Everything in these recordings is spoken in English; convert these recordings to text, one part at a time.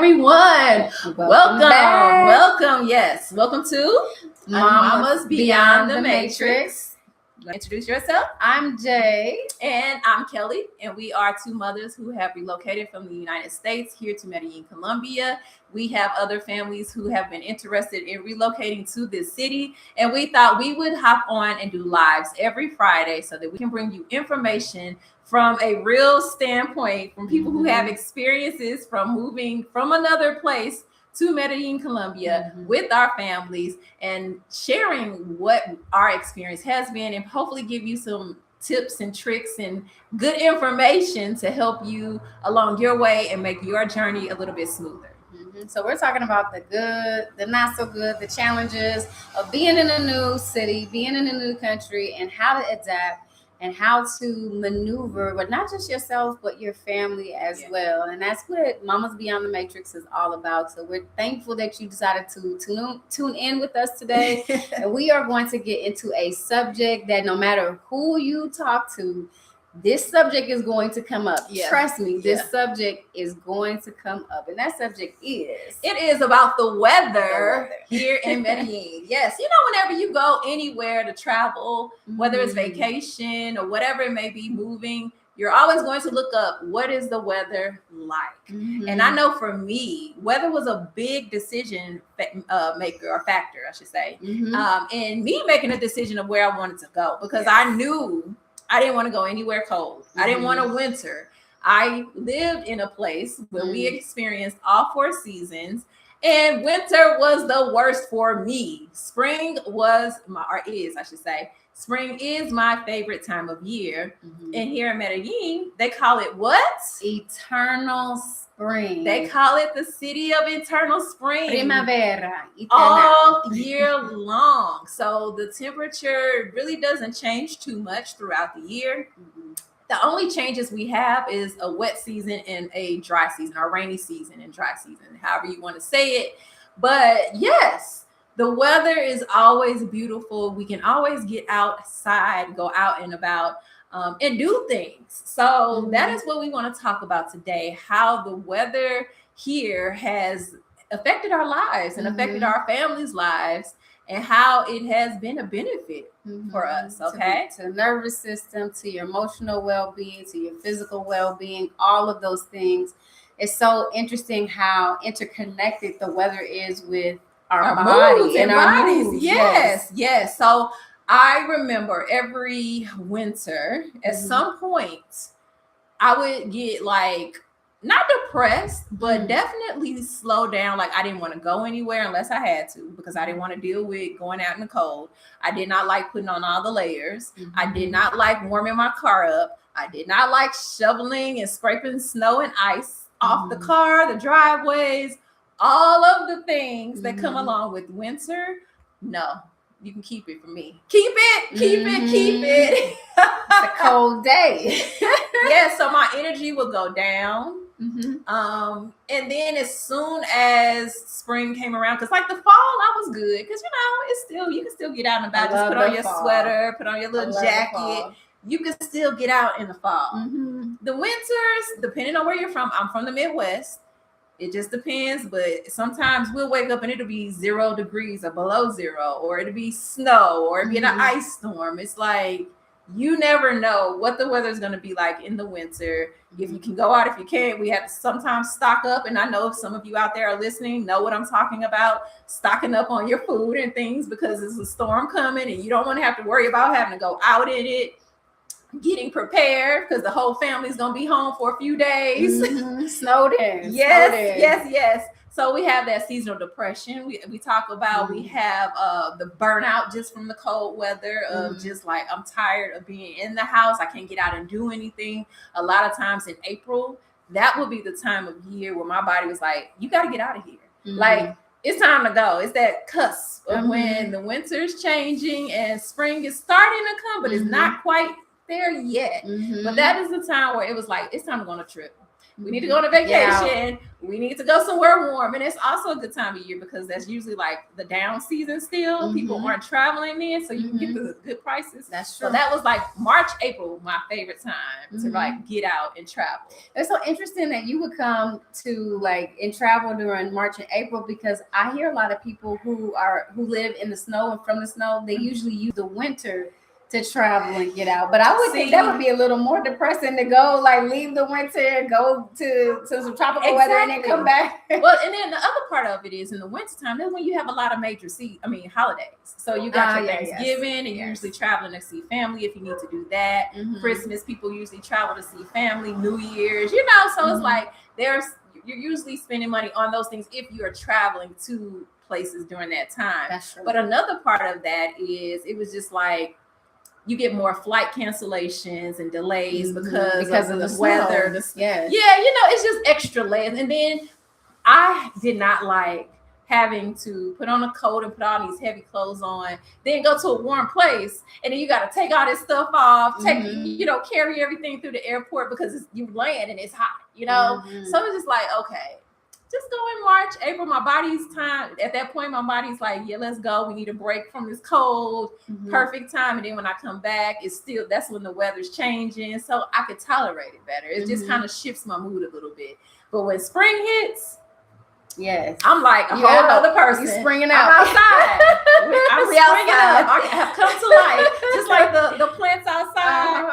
everyone. Welcome. Yes, welcome to Mamas Beyond the Matrix. Introduce yourself. I'm Jay. And I'm Kelly, and we are two mothers who have relocated from the United States here to Medellín Colombia. We have other families who have been interested in relocating to this city, and we thought we would hop on and do lives every Friday so that we can bring you information from a real standpoint from people who have experiences from moving from another place to Medellín Colombia with our families and sharing what our experience has been, and hopefully give you some tips and tricks and good information to help you along your way and make your journey a little bit smoother. So we're talking about the good, the not so good, the challenges of being in a new city, being in a new country, and how to adapt and how to maneuver, but not just yourself, but your family as well. And that's what Mamas Beyond the Matrix is all about. So we're thankful that you decided to tune in with us today. And we are going to get into a subject that no matter who you talk to, this subject is going to come up. Trust me, this subject is going to come up. And that subject is? It is about the weather here in Medellin. Yes, you know, whenever you go anywhere to travel, whether it's vacation or whatever it may be, moving, you're always going to look up, what is the weather like? And I know for me, weather was a big decision maker or factor, I should say, in me making a decision of where I wanted to go, because I knew I didn't want to go anywhere cold. I didn't want to winter. I lived in a place where we experienced all 4 seasons, and winter was the worst for me. Spring Spring is my favorite time of year. And here in Medellin, they call it what? Eternal spring. They call it the city of eternal spring. Primavera. All year long. So the temperature really doesn't change too much throughout the year. The only changes we have is a wet season and a dry season, or rainy season and dry season, however you want to say it. But yes, the weather is always beautiful. We can always get outside, go out and about, and do things. So that is what we want to talk about today, how the weather here has affected our lives and affected our families' lives, and how it has been a benefit for us, okay? To the nervous system, to your emotional well-being, to your physical well-being, all of those things. It's so interesting how interconnected the weather is with our body and our bodies. Yes. So I remember every winter, at some point, I would get not depressed, but definitely slow down. Like, I didn't want to go anywhere unless I had to, because I didn't want to deal with going out in the cold. I did not like putting on all the layers. I did not like warming my car up. I did not like shoveling and scraping snow and ice off the car, the driveways, all of the things that come along with winter. No, you can keep it from me. Keep it. It's a cold day. So my energy will go down. And then as soon as spring came around, because like the fall, I was good, because you can still get out and about. Just put on your sweater, put on your little jacket. You can still get out in the fall. The winters, depending on where you're from, I'm from the Midwest. It just depends, but sometimes we'll wake up and it'll be 0 degrees or below 0, or it'll be snow, or it'll be an ice storm. It's like, you never know what the weather is going to be like in the winter. If you can go out, if you can't, we have to sometimes stock up. And I know some of you out there are listening, know what I'm talking about, stocking up on your food and things, because there's a storm coming and you don't want to have to worry about having to go out in it. Getting prepared, because the whole family's gonna be home for a few days. Snowed in. Yes. So we have that seasonal depression. We talk about, we have the burnout just from the cold weather of just like, I'm tired of being in the house. I can't get out and do anything. A lot of times in April, that will be the time of year where my body was like, you got to get out of here. Like, it's time to go. It's that cusp of when the winter's changing and spring is starting to come, but it's not quite there yet. Mm-hmm. But that is the time where it was like, it's time to go on a trip. We need to go on a vacation. We need to go somewhere warm. And it's also a good time of year because that's usually like the down season still. Mm-hmm. People aren't traveling then, so you can get the good prices. That's true. So that was like March, April, my favorite time to like get out and travel. It's so interesting that you would come to like and travel during March and April, because I hear a lot of people who live in the snow and from the snow, they usually use the winter to travel and get out. But I would think that would be a little more depressing to go, like leave the winter, go to some tropical weather and then come back. Well, and then the other part of it is in the wintertime, that's when you have a lot of major holidays. So you got your Thanksgiving and you're usually traveling to see family if you need to do that. Christmas, people usually travel to see family, New Year's, you know, so it's like you're usually spending money on those things if you're traveling to places during that time. That's true. But another part of that is it was just like, you get more flight cancellations and delays because of the weather. Yeah, you know, it's just extra layers. And then I did not like having to put on a coat and put all these heavy clothes on, then go to a warm place, and then you got to take all this stuff off, carry everything through the airport because you land and it's hot, you know. So it's just like, okay, just go in March, April. My body's time at that point. My body's like, yeah, let's go. We need a break from this cold. Perfect time. And then when I come back, that's when the weather's changing. So I could tolerate it better. It just kind of shifts my mood a little bit. But when spring hits, I'm like a whole other person. You're springing out. I'm outside. I'm springing up. I have come to life. Just like the plants outside.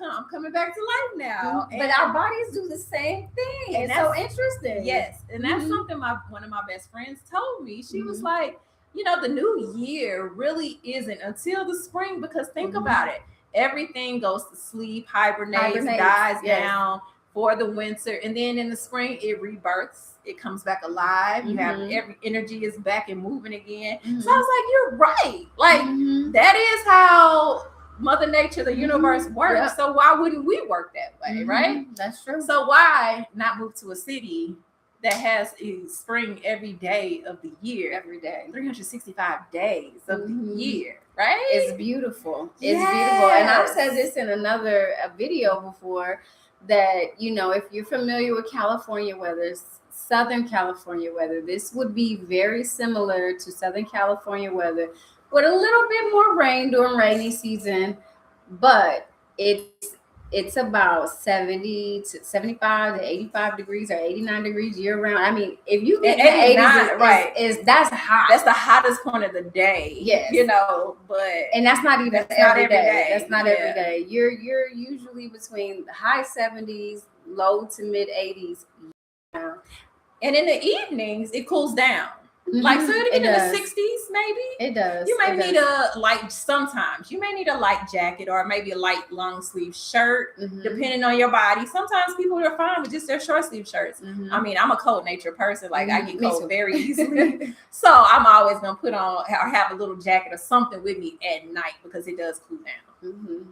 I'm coming back to life now. But our bodies do the same thing. It's so interesting. Yes. And that's something one of my best friends told me. She was like, you know, the new year really isn't until the spring, because think about it. Everything goes to sleep, hibernates, dies down for the winter. And then in the spring, it rebirths. It comes back alive. You have every energy is back and moving again. So I was like, you're right. Like that is how Mother Nature, the universe works. So why wouldn't we work that way, right? That's true. So why not move to a city that has a spring every day of the year? Every day. 365 days of the year, right? It's beautiful. It's beautiful. And I've said this in another video before, that, you know, if you're familiar with California weather, Southern California weather, this would be very similar to Southern California weather, with a little bit more rain during rainy season, but it's about 70 to 75 to 85 degrees or 89 degrees year round. I mean, if you get 80s, that's hot. That's the hottest point of the day. Yes. You know, and that's not even every day. That's not every day. You're usually between the high 70s, low to mid 80s. And in the evenings, it cools down. Like, so it'll get in the 60s, maybe. It does. You may need a light, sometimes you may need a light jacket or maybe a light long sleeve shirt, depending on your body. Sometimes people are fine with just their short sleeve shirts. I mean, I'm a cold nature person. Like, I get cold very easily. So I'm always going to put on or have a little jacket or something with me at night because it does cool down.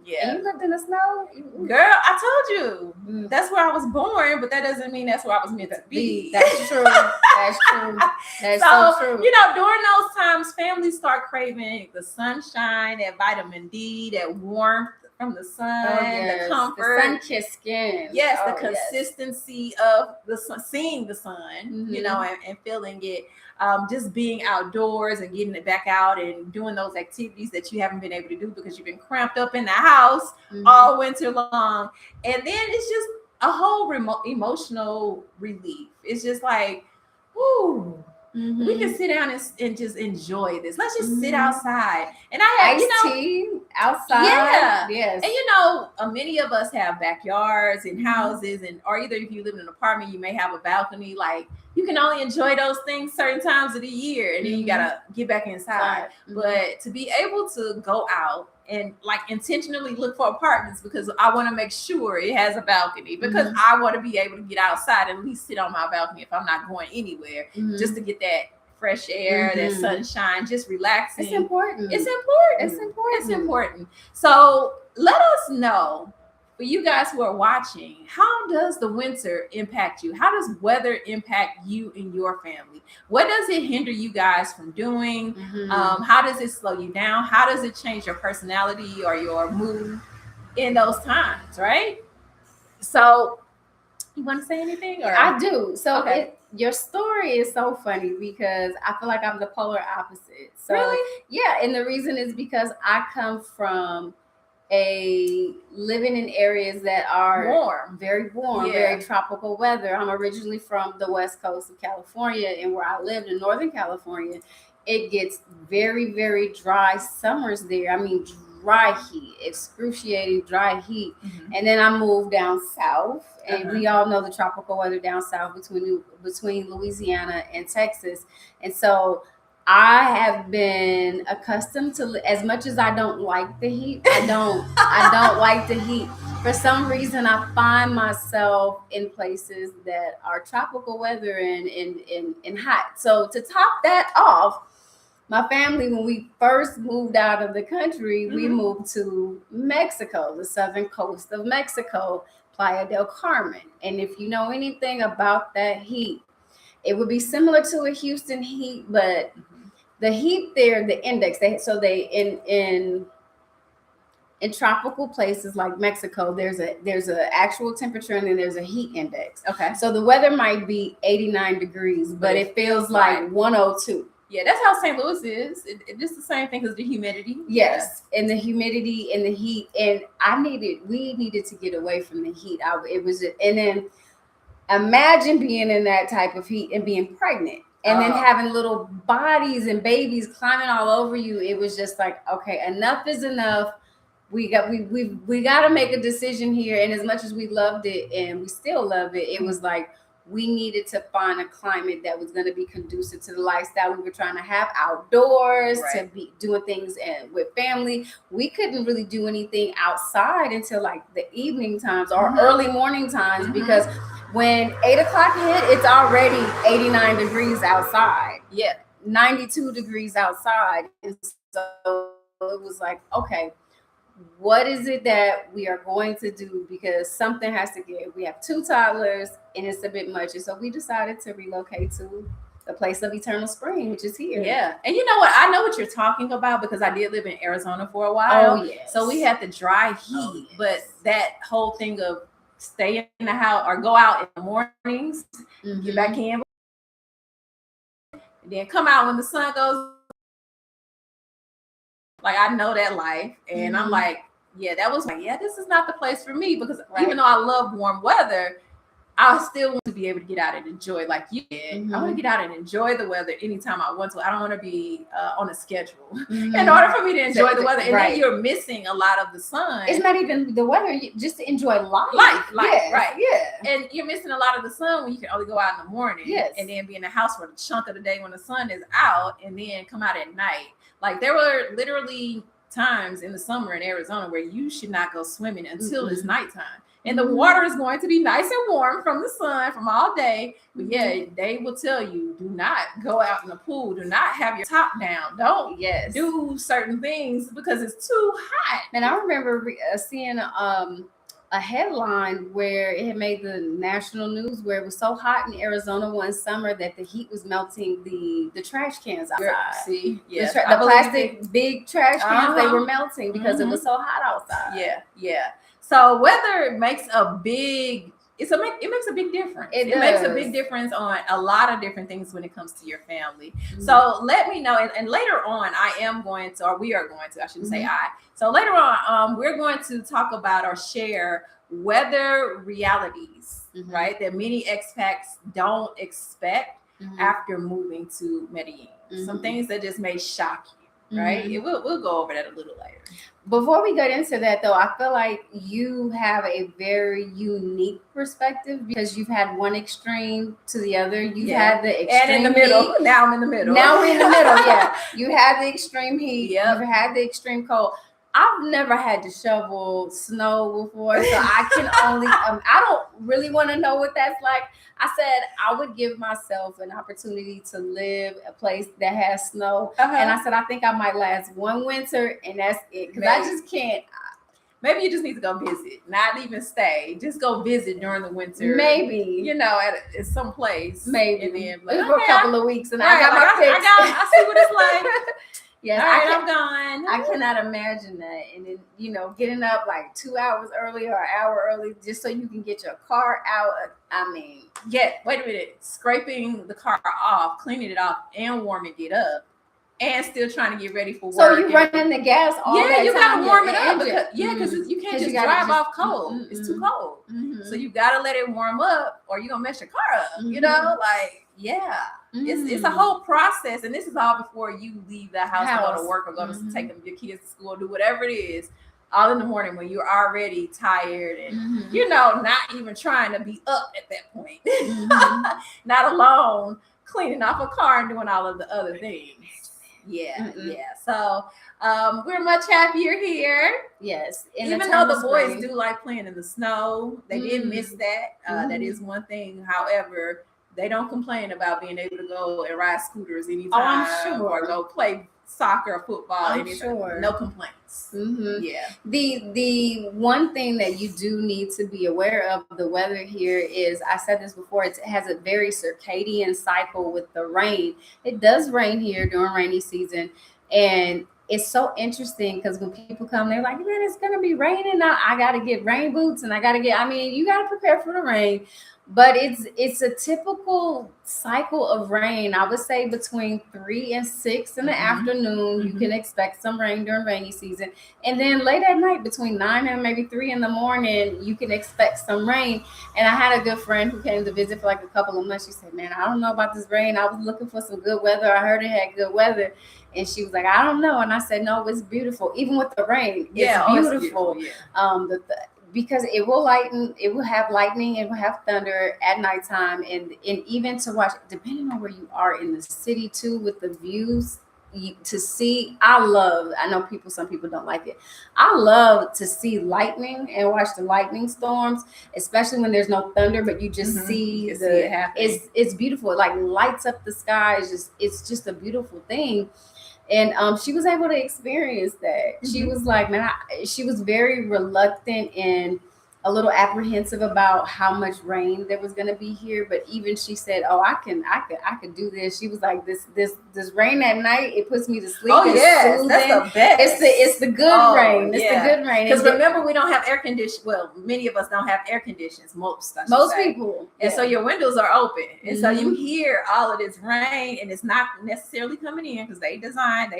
Yeah. And you lived in the snow? Girl, I told you. That's where I was born, but that doesn't mean that's where I was meant to be. That's true. That's true. That's so true. You know, during those times, families start craving the sunshine, that vitamin D, that warmth from the sun, the comfort. The sun-kissed skin. Yes, the consistency of the sun, seeing the sun, you know, and feeling it. Just being outdoors and getting it back out and doing those activities that you haven't been able to do because you've been cramped up in the house all winter long. And then it's just a whole emotional relief. It's just like, whoo, we can sit down and just enjoy this. Let's just sit outside. And I have, iced tea outside. Yeah. Yes. And you know, many of us have backyards and houses, or either if you live in an apartment, you may have a balcony. Like, you can only enjoy those things certain times of the year, and then you gotta get back inside. But to be able to go out and like intentionally look for apartments because I want to make sure it has a balcony, because I want to be able to get outside and at least sit on my balcony if I'm not going anywhere, just to get that fresh air, that sunshine, just relaxing. It's important. It's important. It's important. It's important. So let us know, for you guys who are watching, how does the winter impact you? How does weather impact you and your family? What does it hinder you guys from doing? How does it slow you down? How does it change your personality or your mood? in those times, right? So you want to say anything? Or? I do. So your story is so funny because I feel like I'm the polar opposite. So really? Yeah, and the reason is because I come from living in areas that are warm, very warm, very tropical weather. I'm originally from the west coast of California, and where I lived in Northern California, it gets very, very dry summers there. I mean, dry heat, excruciating dry heat. And then I moved down south, and we all know the tropical weather down south between Louisiana and Texas. And so I have been accustomed to, as much as I don't like the heat, I don't like the heat. For some reason, I find myself in places that are tropical weather and hot. So to top that off, my family, when we first moved out of the country, we moved to Mexico, the southern coast of Mexico, Playa del Carmen. And if you know anything about that heat, it would be similar to a Houston heat, but the heat there, the index, in tropical places like Mexico, there's a actual temperature and then there's a heat index. Okay. So the weather might be 89 degrees, but it feels like 102. Yeah, that's how St. Louis is. It's just the same thing as the humidity. Yes, and the humidity and the heat. And we needed to get away from the heat. And then imagine being in that type of heat and being pregnant. And then having little bodies and babies climbing all over you. It was just like, okay, enough is enough. We got to make a decision here. And as much as we loved it and we still love it, it was like we needed to find a climate that was going to be conducive to the lifestyle we were trying to have outdoors, to be doing things with family. We couldn't really do anything outside until like the evening times or early morning times, because when 8 o'clock hit, it's already 89 degrees outside. Yeah. 92 degrees outside. And so it was like, okay, what is it that we are going to do? Because something has to give. We have 2 toddlers and it's a bit much. And so we decided to relocate to the place of eternal spring, which is here. Yeah. And you know what? I know what you're talking about because I did live in Arizona for a while. Oh, yes. So we had the dry heat, but that whole thing of stay in the house or go out in the mornings, get back in, and then come out when the sun goes. Like, I know that life, and I'm like, yeah, that was like, this is not the place for me, because even though I love warm weather, I still want to be able to get out and enjoy, like you did. I want to get out and enjoy the weather anytime I want to. I don't want to be on a schedule in order for me to enjoy the weather. And then you're missing a lot of the sun. It's not even the weather, just to enjoy life. Right. Yeah. And you're missing a lot of the sun when you can only go out in the morning. Yes. And then be in the house for a chunk of the day when the sun is out, and then come out at night. Like, there were literally times in the summer in Arizona where you should not go swimming until it's nighttime. And the water is going to be nice and warm from the sun from all day. But they will tell you, do not go out in the pool. Do not have your top down. Don't do certain things because it's too hot. And I remember seeing a headline where it had made the national news, where it was so hot in Arizona one summer that the heat was melting the trash cans outside. See, the plastic big trash cans, they were melting because it was so hot outside. Yeah. So weather makes it makes a big difference. It makes a big difference on a lot of different things when it comes to your family. So let me know, and later on we are going to, I shouldn't say I. So later on, we're going to talk about or share weather realities, right? That many expats don't expect after moving to Medellin. Some things that just may shock you, right? We'll go over that a little later. Before we get into that, though, I feel like you have a very unique perspective because you've had one extreme to the other. You've had the extreme and in the middle. Heat. Now I'm in the middle. Now we're in the middle. Yeah, you had the extreme heat. Yep. You've had the extreme cold. I've never had to shovel snow before, so I can only. I don't really want to know what that's like. I said I would give myself an opportunity to live a place that has snow, and I said I think I might last one winter, and that's it, because I just can't. Maybe you just need to go visit, not even stay. Just go visit during the winter. Maybe, at some place. Maybe, and then for a couple of weeks, and I got my fix. I see what it's like. Yes, all right, I'm gone. I cannot imagine that. And then, getting up like 2 hours early or an hour early just so you can get your car out. I mean, yeah, wait a minute. Scraping the car off, cleaning it off, and warming it up, and still trying to get ready for work. So you running the gas all that time. Yeah, you got to warm it up. Because you can't just drive off cold. It's too cold. So you got to let it warm up or you're going to mess your car up. You know, like, yeah. It's a whole process. And this is all before you leave the house to go to work or go to take them, your kids to school, do whatever it is. All in the morning when you're already tired and, not even trying to be up at that point. Not alone cleaning off a car and doing all of the other things. Yeah. So we're much happier here. Yes. Even though the boys do like playing in the snow, they did miss that. That is one thing. However, they don't complain about being able to go and ride scooters anytime. Oh, I'm sure. Or go play soccer or football. I'm sure. No complaints. Yeah. The one thing that you do need to be aware of the weather here is, I said this before, it has a very circadian cycle with the rain. It does rain here during rainy season, and it's so interesting because when people come, they're like, man, it's gonna be raining. I gotta get rain boots and you gotta prepare for the rain. But it's a typical cycle of rain. I would say between 3 and 6 in the afternoon, you can expect some rain during rainy season. And then late at night, between 9 and maybe 3 in the morning, you can expect some rain. And I had a good friend who came to visit for like a couple of months. She said, man, I don't know about this rain. I was looking for some good weather. I heard it had good weather. And she was like, I don't know. And I said, no, it's beautiful. Even with the rain, it's beautiful. It's beautiful. Because it will have lightning, it will have thunder at nighttime, and even to watch, depending on where you are in the city too, with the views to see. I know some people don't like it. I love to see lightning and watch the lightning storms, especially when there's no thunder, but you just see it happening. It's beautiful. It like lights up the sky. It's just a beautiful thing. And she was able to experience that. She was like, man, she was very reluctant and a little apprehensive about how much rain there was going to be here. But even she said, oh, I could do this. She was like, this rain at night, it puts me to sleep. Oh, yes, that's the best. It's the good rain. It's the good rain. Because remember, we don't have air conditioning. Well, many of us don't have air conditions. Most people. And so your windows are open. And so you hear all of this rain, and it's not necessarily coming in because they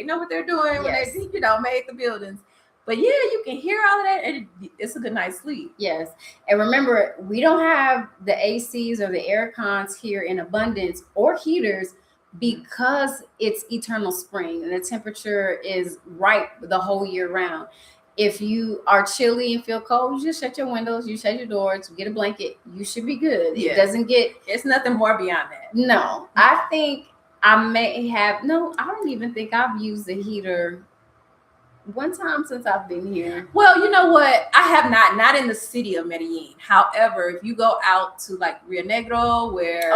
know what they're doing when they made the buildings. But yeah, you can hear all of that, and it's a good night's sleep. Yes. And remember, we don't have the ACs or the air cons here in abundance or heaters because it's eternal spring and the temperature is right the whole year round. If you are chilly and feel cold, you just shut your windows, you shut your doors, get a blanket. You should be good. Yeah. It's nothing more beyond that. No, I think I don't even think I've used a heater one time since I've been here. Well, you know what? I have not in the city of Medellin. However, if you go out to like Rio Negro, where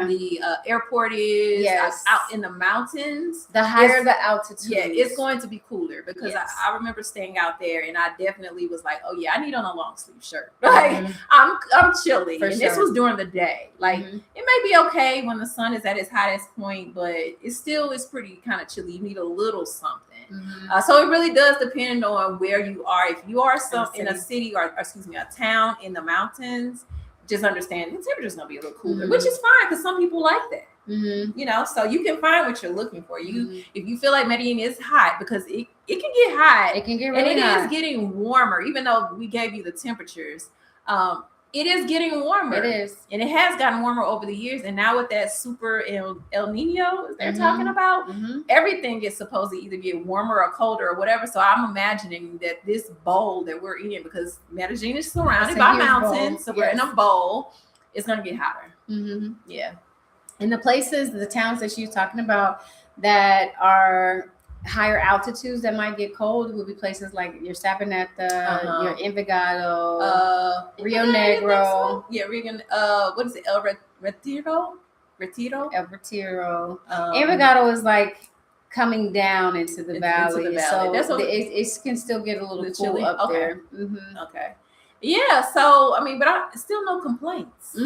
the airport is, out in the mountains, the higher the altitude, it's going to be cooler because I remember staying out there and I definitely was like, oh yeah, I need on a long sleeve shirt. Like I'm chilly, this was during the day. Like it may be okay when the sun is at its highest point, but it still is pretty kind of chilly. You need a little something. So it really does depend on where you are. If you are in a city or a town in the mountains, just understand the temperature is going to be a little cooler, which is fine because some people like that. So you can find what you're looking for. If you feel like Medellin is hot, because it can get hot. It can get really hot. And it is getting warmer, even though we gave you the temperatures. It is getting warmer. It is. And it has gotten warmer over the years. And now with that super El Nino they're talking about, everything is supposed to either get warmer or colder or whatever. So I'm imagining that this bowl that we're in, because Medellin is surrounded by mountains, so we're in a bowl, it's going to get hotter. Yeah. And the towns that she's talking about that are higher altitudes that might get cold would be places like your Sabaneta, your Envigado, Rio Negro. What is it? El Retiro? El Retiro. Envigado is like coming down into the valley. So it can still get a little cool up there. Okay. Yeah, so but I still no complaints.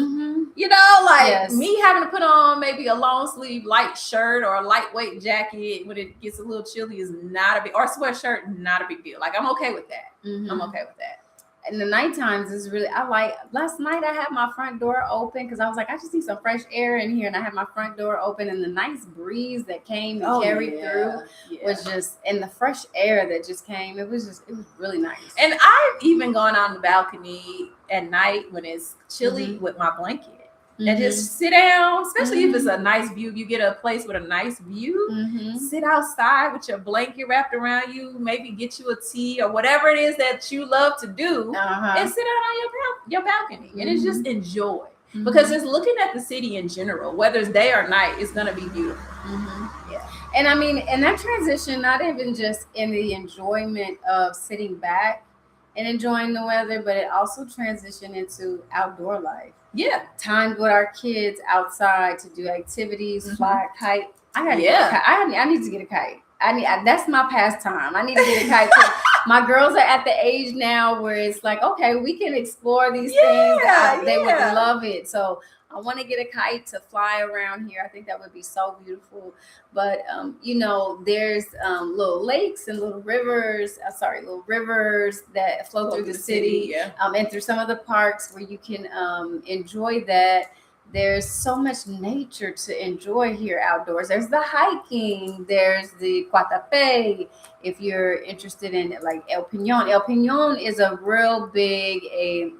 like me having to put on maybe a long sleeve light shirt or a lightweight jacket when it gets a little chilly is not a big, or a sweatshirt, not a big deal. Like I'm okay with that. I'm okay with that. And the night times is really, last night I had my front door open because I was like, I just need some fresh air in here. And I had my front door open, and the nice breeze that came and carried through was just, and the fresh air that just came, it was really nice. And I've even gone out on the balcony at night when it's chilly with my blanket. And just sit down, especially if it's a nice view. You get a place with a nice view. Sit outside with your blanket wrapped around you. Maybe get you a tea or whatever it is that you love to do, and sit out on your balcony. And it's just enjoy, because just looking at the city in general, whether it's day or night, it's gonna be beautiful. Yeah, and I mean, and that transition, not even just in the enjoyment of sitting back and enjoying the weather, but it also transitioned into outdoor life. Yeah, time with our kids outside to do activities, fly a kite. I gotta get a kite. I need to get a kite. That's my pastime. I need to get a kite. My girls are at the age now where it's like, okay, we can explore these things. They would love it. So I want to get a kite to fly around here. I think that would be so beautiful. But, there's little lakes and little rivers that flow through the city. And through some of the parks where you can enjoy that. There's so much nature to enjoy here outdoors. There's the hiking. There's the Guatapé. If you're interested in like El Peñón. El Peñón is a real big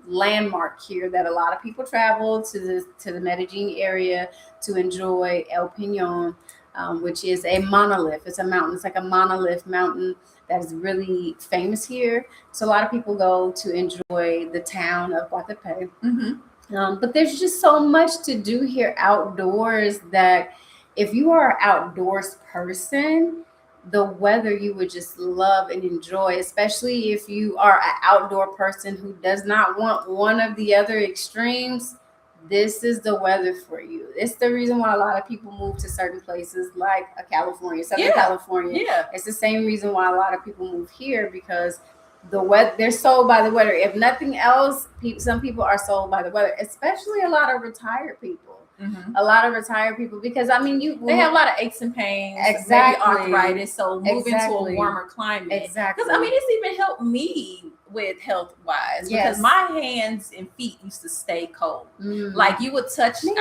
landmark here that a lot of people travel to the Medellin area to enjoy El Peñón, which is a monolith. It's a mountain. It's like a monolith mountain that is really famous here. So a lot of people go to enjoy the town of Guatapé. But there's just so much to do here outdoors that if you are an outdoors person, the weather you would just love and enjoy, especially if you are an outdoor person who does not want one of the other extremes. This is the weather for you. It's the reason why a lot of people move to certain places like Southern California. It's the same reason why a lot of people move here, because the weather, they're sold by the weather. If nothing else, some people are sold by the weather, especially a lot of retired people. Because I mean, they have a lot of aches and pains, maybe arthritis. So moving to a warmer climate, because I mean, it's even helped me with health wise, because my hands and feet used to stay cold. Like I would touch you,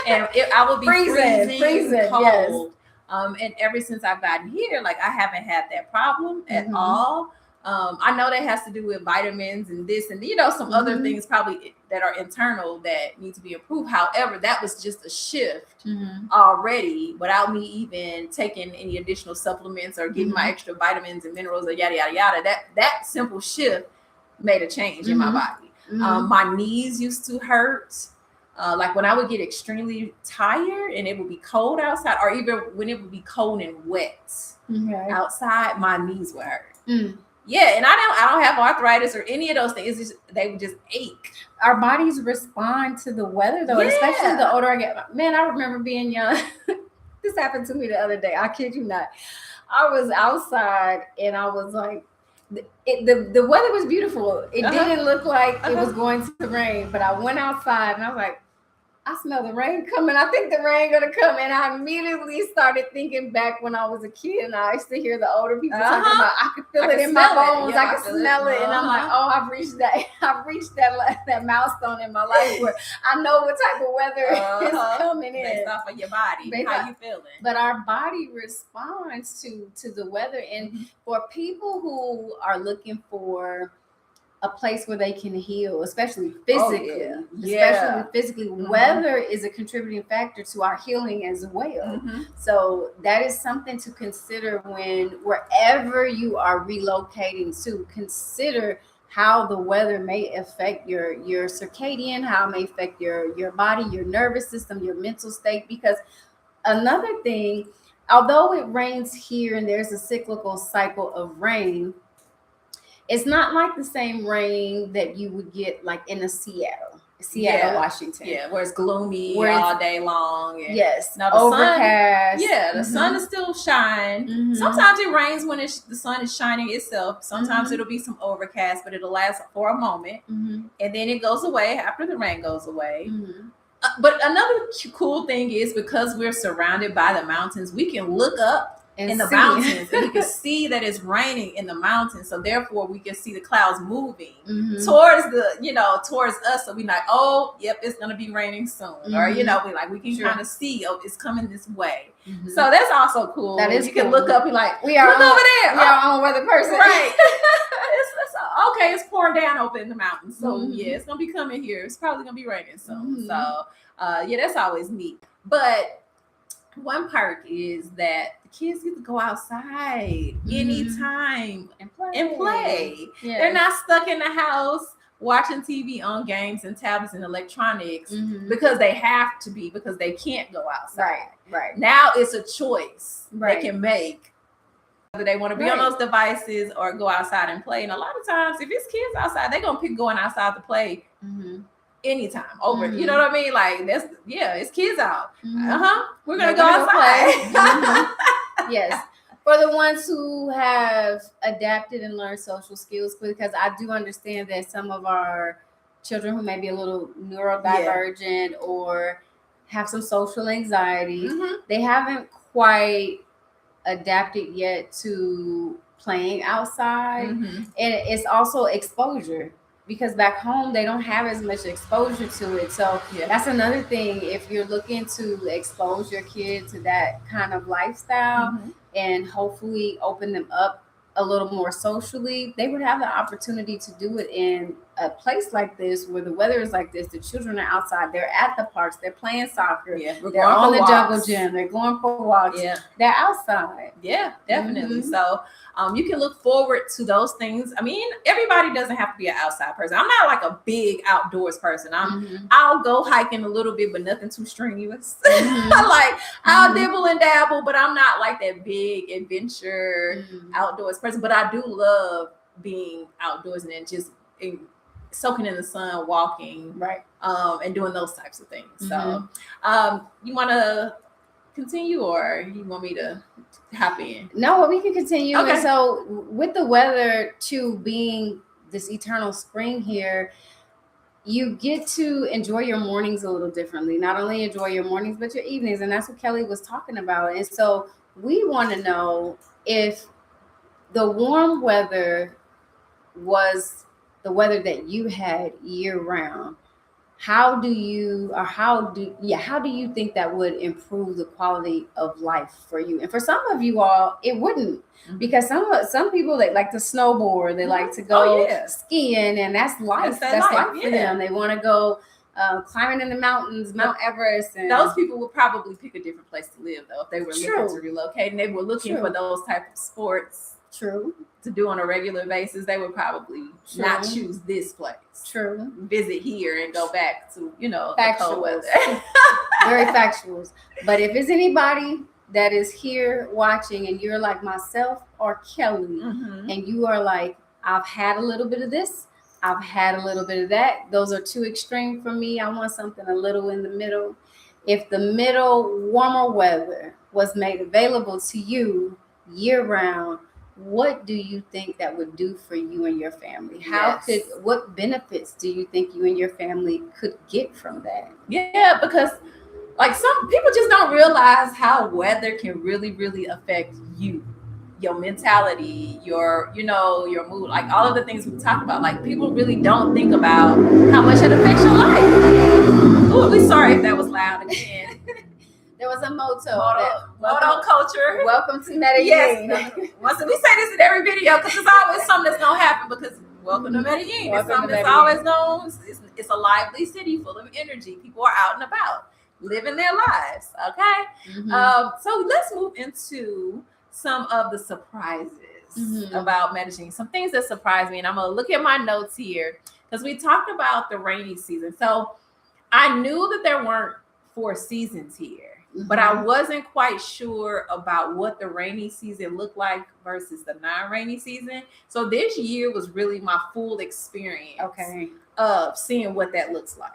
and I would be freezing cold. And ever since I've gotten here, like I haven't had that problem at all. I know that has to do with vitamins and this and some other things probably that are internal that need to be improved. However, that was just a shift already without me even taking any additional supplements or getting my extra vitamins and minerals or yada yada yada. That simple shift made a change in my body. My knees used to hurt. Like when I would get extremely tired and it would be cold outside, or even when it would be cold and wet outside, my knees would hurt. Yeah, and I don't have arthritis or any of those things. They would just ache. Our bodies respond to the weather, though, especially the older I get. Man, I remember being young. This happened to me the other day. I kid you not. I was outside and I was like, the weather was beautiful. It didn't look like it was going to rain, but I went outside and I was like, I smell the rain coming. I think the rain gonna come. And I immediately started thinking back when I was a kid, and I used to hear the older people talking about, I could feel it in my bones. I could smell it. And I'm like, oh, I've reached that milestone in my life where I know what type of weather is coming in. Based off of your body, how you feeling. But our body responds to the weather. And for people who are looking for a place where they can heal, especially physically, weather is a contributing factor to our healing as well. So that is something to consider wherever you are relocating to. Consider how the weather may affect your circadian, how it may affect your body, your nervous system, your mental state. Because another thing, although it rains here and there's a cyclical cycle of rain, it's not like the same rain that you would get like in Seattle, Washington. Yeah, where it's gloomy all day long. And now the overcast. The sun is still shining. Sometimes it rains when the sun is shining itself. Sometimes it'll be some overcast, but it'll last for a moment. And then it goes away after the rain goes away. But another cool thing is because we're surrounded by the mountains, we can look up in the mountains and we can see that it's raining in the mountains. So therefore we can see the clouds moving towards towards us. So we like, oh, yep, it's going to be raining soon. Or, we can kind of see, oh, it's coming this way. So that's also cool. That is you can look up and like, we are look over there. We are on weather person. Right. Okay, it's pouring down over in the mountains. So yeah, it's going to be coming here. It's probably going to be raining soon. So that's always neat. But one perk is that the kids get to go outside anytime and play. Yes. They're not stuck in the house watching TV on games and tablets and electronics because they have to be, because they can't go outside. Right. Now it's a choice they can make whether they want to be on those devices or go outside and play. And a lot of times, if it's kids outside, they're going to pick going outside to play anytime over. You know what I mean? Like, it's kids out. We're gonna go outside. Yes, for the ones who have adapted and learned social skills, because I do understand that some of our children who may be a little neurodivergent or have some social anxiety, they haven't quite adapted yet to playing outside. And it's also exposure, because back home they don't have as much exposure to it. So that's another thing. If you're looking to expose your kid to that kind of lifestyle and hopefully open them up a little more socially, they would have the opportunity to do it in a place like this where the weather is like this. The children are outside, they're at the parks, they're playing soccer, they're on the jungle gym, they're going for walks, they're outside. Definitely. So you can look forward to those things. I mean, everybody doesn't have to be an outside person. I'm not like a big outdoors person. I'll go hiking a little bit, but nothing too strenuous. I'll dibble and dabble, but I'm not like that big adventure outdoors person. But I do love being outdoors and then just soaking in the sun, walking, and doing those types of things. So you want to continue, or you want me to hop in? No, we can continue. Okay. And so with the weather too being this eternal spring here, you get to enjoy your mornings a little differently. Not only enjoy your mornings, but your evenings. And that's what Kelly was talking about. And so we want to know if the warm weather was the weather that you had year round, how do you think that would improve the quality of life for you? And for some of you all, it wouldn't, because some people, they like to snowboard, they like to go skiing, and that's life. That's life for them. They want to go climbing in the mountains, Mount Everest. And those people would probably pick a different place to live, though, if they were looking to relocate and they were looking for those type of sports to do on a regular basis. They would probably not choose this place. Visit here and go back to, the cold weather. Very factuals. But if it's anybody that is here watching and you're like myself or Kelly, and you are like, I've had a little bit of this, I've had a little bit of that, those are too extreme for me, I want something a little in the middle. If the middle warmer weather was made available to you year round, what do you think that would do for you and your family? What benefits do you think you and your family could get from that? Yeah, because like some people just don't realize how weather can really, really affect you, your mentality, your mood, like all of the things we talk about. Like people really don't think about how much it affects your life. Oh, we're sorry if that was loud again. There was a motto culture. Welcome to Medellin. Yes. We say this in every video because it's always something that's going to happen, because welcome to Medellin. It's something that's always known. It's a lively city full of energy. People are out and about, living their lives. Okay. So let's move into some of the surprises about Medellin. Some things that surprised me. And I'm going to look at my notes here because we talked about the rainy season. So I knew that there weren't 4 seasons here. But I wasn't quite sure about what the rainy season looked like versus the non-rainy season. So this year was really my full experience of seeing what that looks like.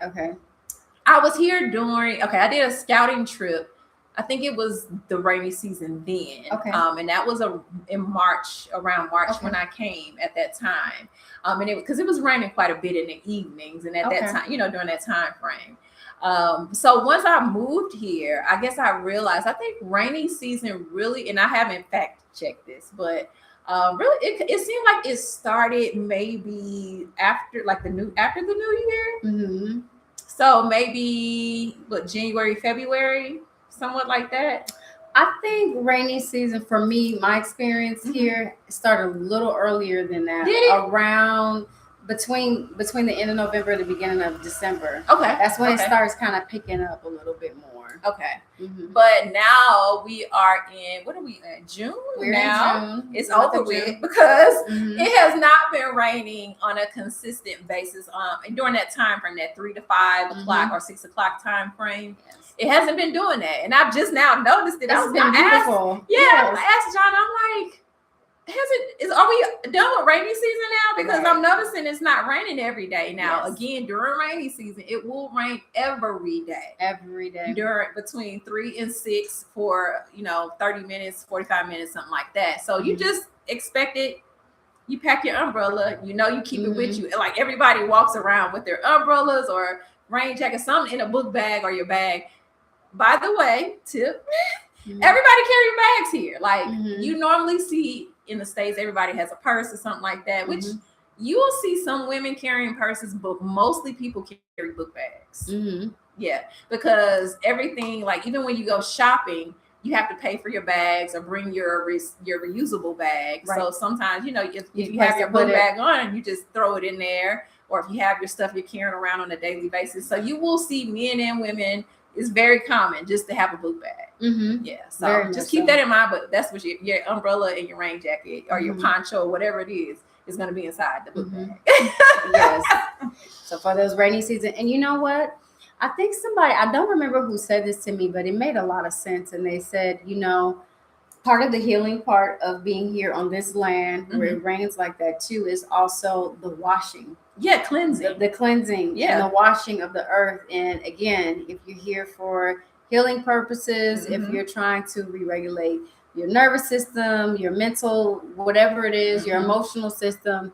I was here I did a scouting trip. I think it was the rainy season then. And that was around March when I came at that time. And because it was raining quite a bit in the evenings and at that time, during that time frame. So once I moved here, I guess I realized, I think rainy season really, and I haven't fact checked this, but really it seemed like it started maybe after the new year. Mm-hmm. So maybe January, February, somewhat like that. I think rainy season for me, my experience here started a little earlier than that. Did it? Around between the end of November and the beginning of December. Okay. That's when it starts kind of picking up a little bit more. Okay. Mm-hmm. But now we are in, what are we in? June? We're now. in June. It's over with because Mm-hmm. it has not been raining on a consistent basis during that time frame, that 3 to 5 o'clock or 6 o'clock time frame. Yes. It hasn't been doing that. And I've just now noticed it. It's been beautiful. I asked John, I'm like, are we done with rainy season now? Because I'm noticing it's not raining every day now. Yes. Again, during rainy season, it will rain every day. Every day. Between 3 and 6 for 30 minutes, 45 minutes, something like that. So you just expect it. You pack your umbrella, you keep it with you. Like everybody walks around with their umbrellas or rain jackets, something in a book bag or your bag. By the way, tip, everybody carry bags here. Like you normally see in the States, everybody has a purse or something like that, which you will see some women carrying purses, but mostly people carry book bags. Yeah, because everything, like even when you go shopping, you have to pay for your bags or bring your reusable bag. Right. So sometimes, if you have your book bag on, you just throw it in there, or if you have your stuff you're carrying around on a daily basis. So you will see men and women, it's very common just to have a book bag. Yeah, so just keep that in mind. But that's what your umbrella and your rain jacket or your poncho, whatever it is going to be inside the book bag. Yes. So for those rainy season, and you know what? I think I don't remember who said this to me, but it made a lot of sense. And they said, part of the healing part of being here on this land where it rains like that too is also the washing. Yeah, cleansing. The cleansing and the washing of the earth. And again, if you're here for healing purposes, if you're trying to re-regulate your nervous system, your mental, whatever it is, your emotional system,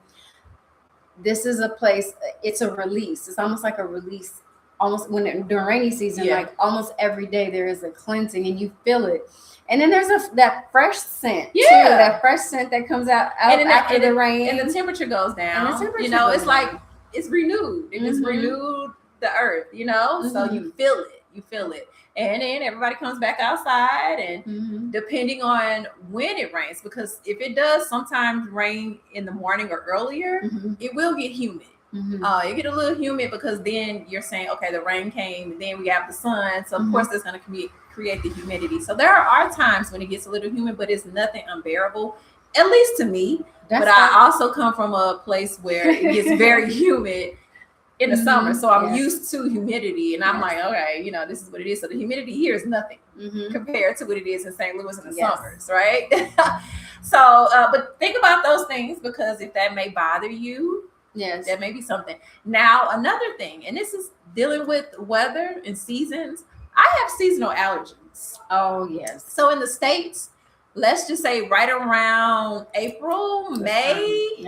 this is a place, it's a release. It's almost like a release. Almost during rainy season, like almost every day there is a cleansing and you feel it. And then there's that fresh scent too, that fresh scent that comes out after the rain. And the temperature goes down. It's like it's renewed. It just renewed the earth, so you feel it. And then everybody comes back outside, and depending on when it rains, because if it does sometimes rain in the morning or earlier, it will get humid. It get a little humid because then you're saying, okay, the rain came and then we have the sun. So of course that's going to create the humidity. So there are times when it gets a little humid, but it's nothing unbearable, at least to me. I also come from a place where it gets very humid in the summer. So I'm used to humidity, and I'm like, okay, this is what it is. So the humidity here is nothing compared to what it is in St. Louis in the summers, right? So, but think about those things, because if that may bother you, that may be something. Now, another thing, and this is dealing with weather and seasons. I have seasonal allergies. Oh, yes. So in the States, let's just say right around April, May.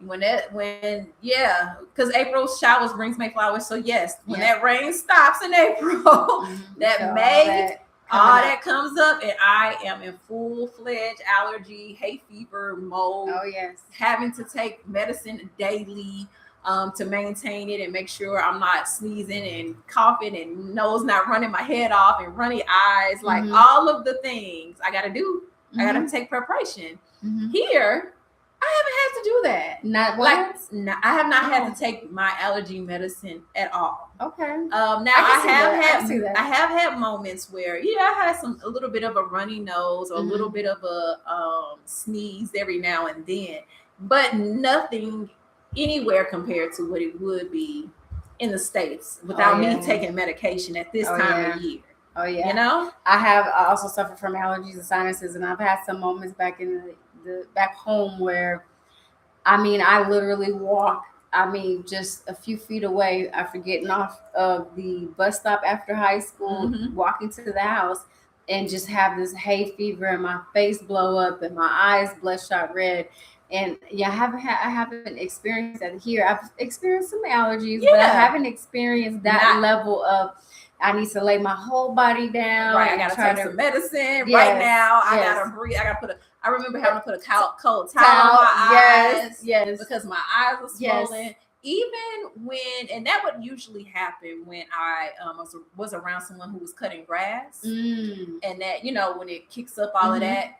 Because April showers brings May flowers. So yes, when that rain stops in April, that May, all that comes up, and I am in full-fledged allergy, hay fever mode. Oh, yes. Having to take medicine daily to maintain it and make sure I'm not sneezing and coughing and nose not running my head off and runny eyes, like all of the things I got to do. I got to take preparation. Here, I haven't had to do that. Not once? I have not had to take my allergy medicine at all. Okay. Now I have had moments where I had a little bit of a runny nose or a little bit of a sneeze every now and then, but nothing anywhere compared to what it would be in the States without me taking medication at this time of year. Oh yeah. I also suffer from allergies and sinuses, and I've had some moments back in the back home where I literally walk just a few feet away after getting off of the bus stop after high school, walking to the house, and just have this hay fever and my face blow up and my eyes bloodshot red. And yeah, I haven't experienced that here. I've experienced some allergies, but I haven't experienced that level of I need to lay my whole body down. Right, I gotta take some medicine right now. I gotta breathe. I gotta I remember having to put a cold towel on my eyes. Yes, because my eyes were swollen. Yes. Even when, and that would usually happen when I was around someone who was cutting grass, and that, you know, when it kicks up all of that.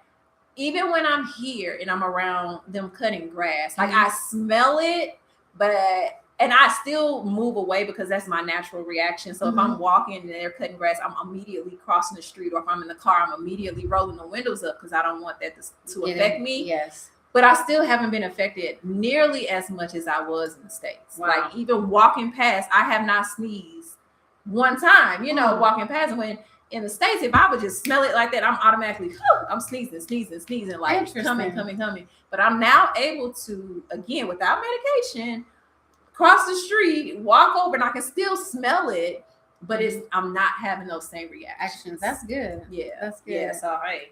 Even when I'm here and I'm around them cutting grass, like I smell it, and I still move away because that's my natural reaction. So if I'm walking and they're cutting grass, I'm immediately crossing the street, or if I'm in the car, I'm immediately rolling the windows up because I don't want that to affect me. Yes. But I still haven't been affected nearly as much as I was in the States. Wow. Like even walking past, I have not sneezed one time, you know, walking past. When in the States, if I would just smell it like that, I'm automatically, I'm sneezing, like coming. But I'm now able to, again, without medication, cross the street, walk over, and I can still smell it, but I'm not having those same reactions. That's good. Yeah, that's good. Yeah, so hey,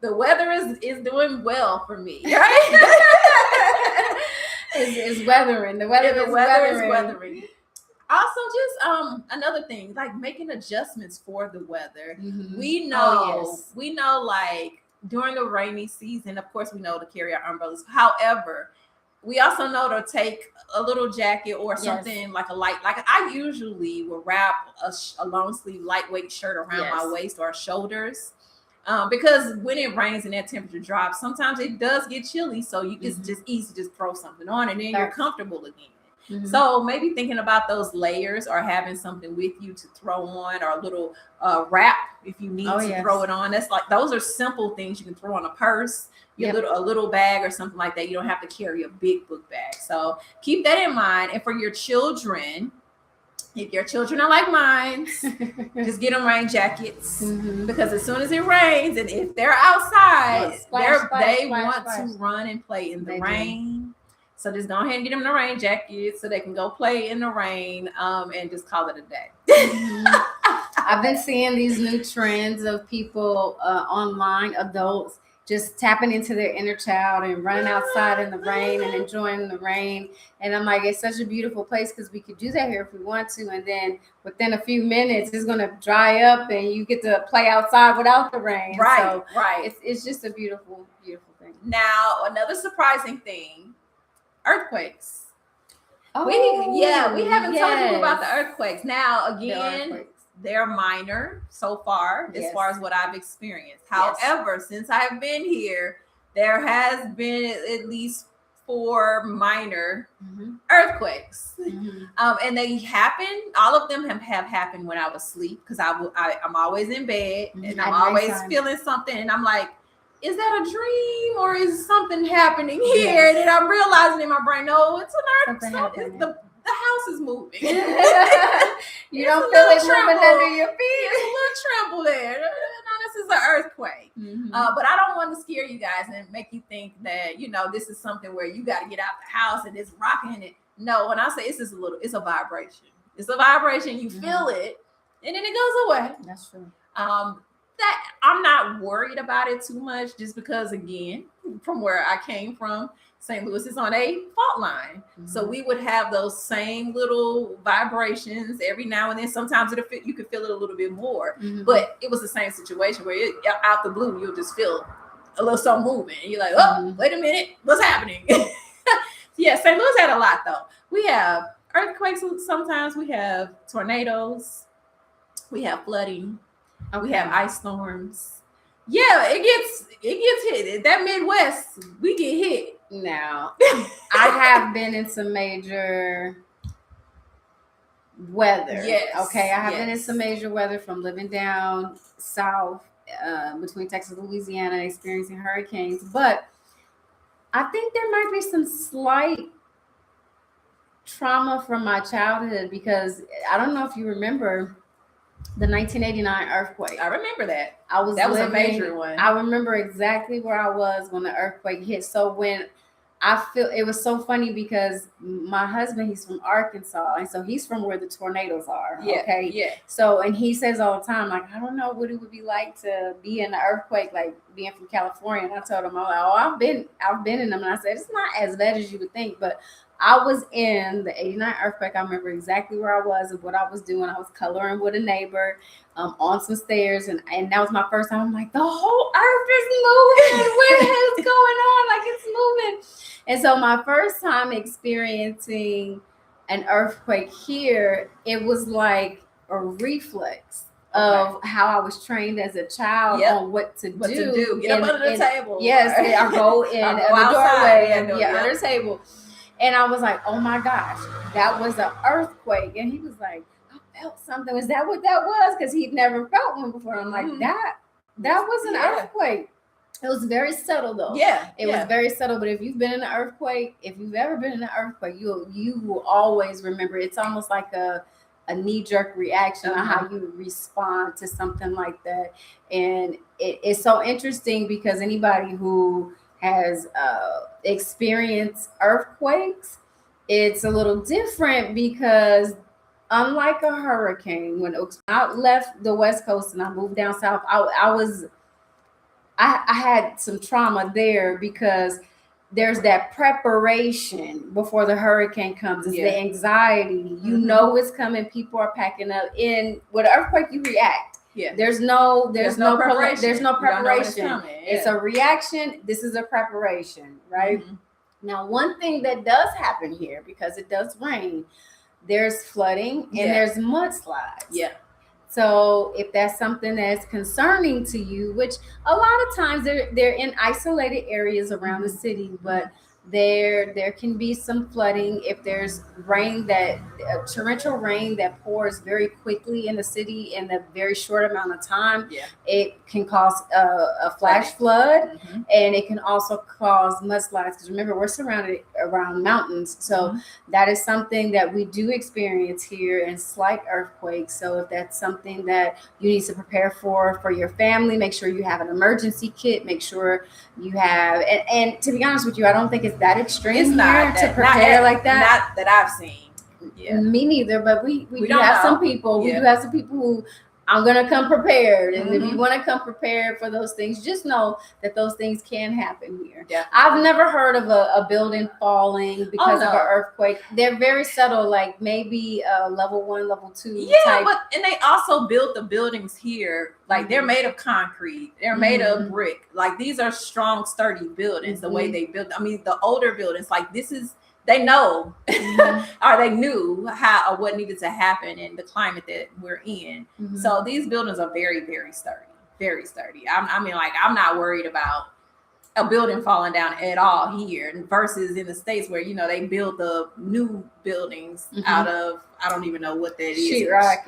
the weather is doing well for me, right? It's weathering. The weather is weathering. Also, just another thing, like making adjustments for the weather. We know, like during the rainy season, of course, we know to carry our umbrellas. However, we also know to take a little jacket or something like a light. Like I usually will wrap a long sleeve, lightweight shirt around my waist or shoulders. Because when it rains and that temperature drops, sometimes it does get chilly. So it's just easy to just throw something on and then you're comfortable again. So maybe thinking about those layers or having something with you to throw on, or a little wrap if you need to throw it on. That's like, those are simple things you can throw on a purse, a little bag or something like that. You don't have to carry a big book bag. So keep that in mind. And for your children, if your children are like mine, just get them rain jackets, because as soon as it rains and if they're outside, they want to run and play in the rain. So just go ahead and get them the rain jackets so they can go play in the rain, and just call it a day. I've been seeing these new trends of people online, adults, just tapping into their inner child and running outside in the rain and enjoying the rain. And I'm like, it's such a beautiful place because we could do that here if we want to. And then within a few minutes, it's going to dry up and you get to play outside without the rain. Right. It's just a beautiful, beautiful thing. Now, another surprising thing. Earthquakes. We haven't told you about the earthquakes. Now, again, they're minor so far as far as what I've experienced. However, since I've been here, there has been at least 4 minor earthquakes, and they happen. All of them have happened when I was asleep, because I'm always in bed and I'm always feeling something, and I'm like, is that a dream or is something happening here? And then I'm realizing in my brain, no, it's an earthquake. The house is moving. You don't feel it moving under your feet. There's a little tremble there. No, this is an earthquake. But I don't want to scare you guys and make you think that, you know, this is something where you got to get out the house and it's rocking it. No, when I say it's a vibration. It's a vibration. You feel it and then it goes away. That's true. That I'm not worried about it too much, just because, again, from where I came from, St. Louis is on a fault line. So we would have those same little vibrations every now and then. Sometimes you could feel it a little bit more, but it was the same situation where out the blue, you'll just feel a little something moving. And you're like, oh, wait a minute, what's happening? Yeah, St. Louis had a lot though. We have earthquakes sometimes, we have tornadoes, we have flooding. We have ice storms. Yeah, it gets hit. That Midwest, we get hit. Now, I have been in some major weather. Yes. Okay, I have been in some major weather, from living down south between Texas and Louisiana, experiencing hurricanes. But I think there might be some slight trauma from my childhood, because I don't know if you remember the 1989 earthquake. I remember that. That was a major one. I remember exactly where I was when the earthquake hit. So when I feel it was so funny because my husband, he's from Arkansas, and so he's from where the tornadoes are. Yeah, okay. Yeah. So, and he says all the time, like, I don't know what it would be like to be in an earthquake, like being from California. And I told him, I've been in them, and I said it's not as bad as you would think, but I was in the '89 earthquake. I remember exactly where I was and what I was doing. I was coloring with a neighbor on some stairs, and that was my first time. I'm like, the whole earth is moving. What the hell is going on? Like, it's moving. And so my first time experiencing an earthquake here, it was like a reflex of how I was trained as a child on what to do. Get up under the table. Yes, I go in the doorway under the table. And I was like, oh my gosh, that was an earthquake. And he was like, I felt something. Was that what that was? Because he'd never felt one before. I'm like, that was an earthquake. It was very subtle though. It was very subtle. But if you've been in an earthquake, if you've ever been in an earthquake, you will always remember. It's almost like a knee-jerk reaction on how you respond to something like that. And it's so interesting because anybody who has experienced earthquakes, it's a little different because unlike a hurricane, when I left the West Coast and I moved down south, I had some trauma there because there's that preparation before the hurricane comes. It's the anxiety. You know it's coming. People are packing up. With an earthquake, you react. There's no preparation. There's no preparation. It's a reaction. This is a preparation, right? Now, one thing that does happen here, because it does rain, there's flooding and there's mudslides. So if that's something that's concerning to you, which a lot of times they're in isolated areas around the city, but there can be some flooding if there's torrential rain that pours very quickly in the city in a very short amount of time. It can cause a flash flood, and it can also cause mudslides, because remember, we're surrounded around mountains. So that is something that we do experience here, and slight earthquakes. So if that's something that you need to prepare for your family, make sure you have an emergency kit, make sure you have, and to be honest with you, I don't think it's that extreme. It's not to prepare like that. Not that I've seen. Me neither. But we do have some people. We do have some people who I'm gonna come prepared, and if you want to come prepared for those things, just know that those things can happen here. I've never heard of a building falling because of an earthquake. They're very subtle, like maybe level 1, level 2. And they also built the buildings here. Like they're made of concrete. They're made of brick. Like these are strong, sturdy buildings. The way they built. I mean, the older buildings, like this is. They know, or they knew how or what needed to happen in the climate that we're in. So these buildings are very, very sturdy, very sturdy. I mean, like I'm not worried about a building falling down at all here, versus in the States where they build the new buildings out of, I don't even know what that is. Sheetrock.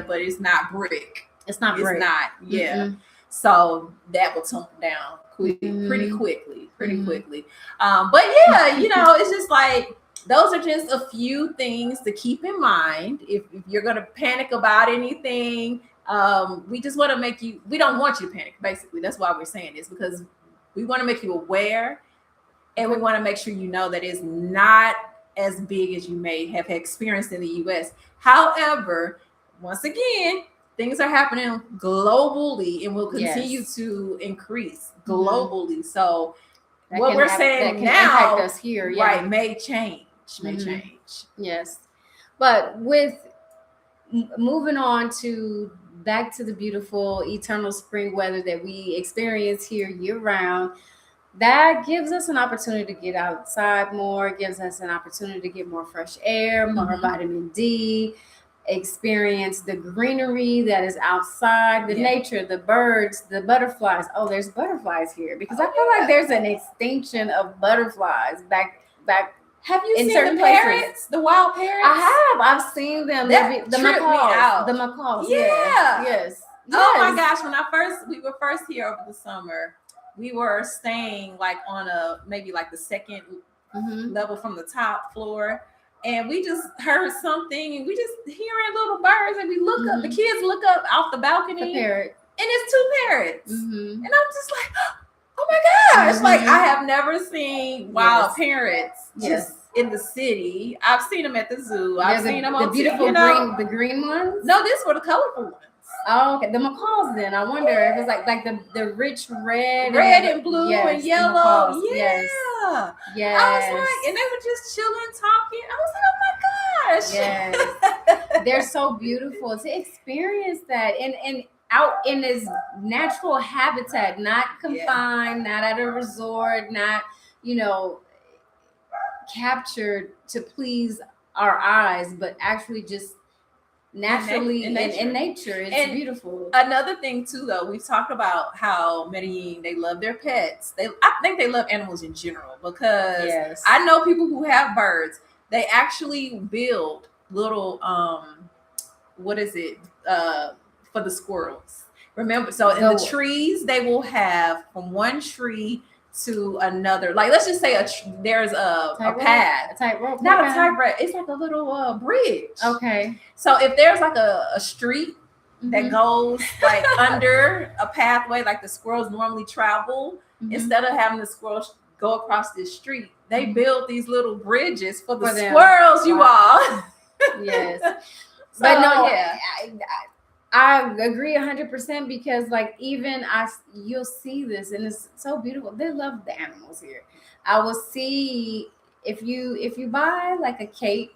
But it's not brick. It's not brick. It's not. So that will tumble down pretty quickly. But it's just like, those are just a few things to keep in mind if you're going to panic about anything. We just want to make you, we don't want you to panic, basically. That's why we're saying this, because we want to make you aware, and we want to make sure you know that it's not as big as you may have experienced in the US. However, once again, things are happening globally and will continue to increase globally. So what we're saying now, impact us here, may change. Yes. But with moving on back to the beautiful eternal spring weather that we experience here year round, that gives us an opportunity to get outside more, gives us an opportunity to get more fresh air, more vitamin D, experience the greenery that is outside, the nature, the birds, the butterflies. Oh, there's butterflies here, because I feel like there's an extinction of butterflies back. Have you seen the parrots, the wild parrots? I have. I've seen them. The macaws. The macaws. Yes. Oh my gosh! When we were first here over the summer, we were staying like on maybe the second level from the top floor. And we just heard something, and we just hearing little birds, and we look up. The kids look up off the balcony, the parrot, and it's 2 parrots. And I'm just like, Oh my gosh! Like I have never seen wild parrots just in the city. I've seen them at the zoo. I've seen them on the beautiful the green ones. No, these were the colorful ones. Oh, okay. The macaws. Then I wonder if it's like the rich red and blue and yellow. Yeah. Yes. I was like, and they were just chilling, talking. I was like, oh my gosh. Yes. They're so beautiful to experience that and out in this natural habitat, not confined, not at a resort, not, captured to please our eyes, but actually just naturally in nature. It's beautiful. Another thing too, though, we've talked about how Medellin, they love their pets. I think they love animals in general, because I know people who have birds. They actually build little for the squirrels. Remember, so in the trees, they will have from one tree to another. Like, let's just say there's a path. A tightrope. Not a tightrope. It's like a little bridge. Okay. So if there's like a street that goes like under a pathway, like the squirrels normally travel, instead of having the squirrels go across this street, they build these little bridges for the squirrels, you all. Yes. But no, I agree 100%, because like you'll see this and it's so beautiful. They love the animals here. I will see if you buy like a cake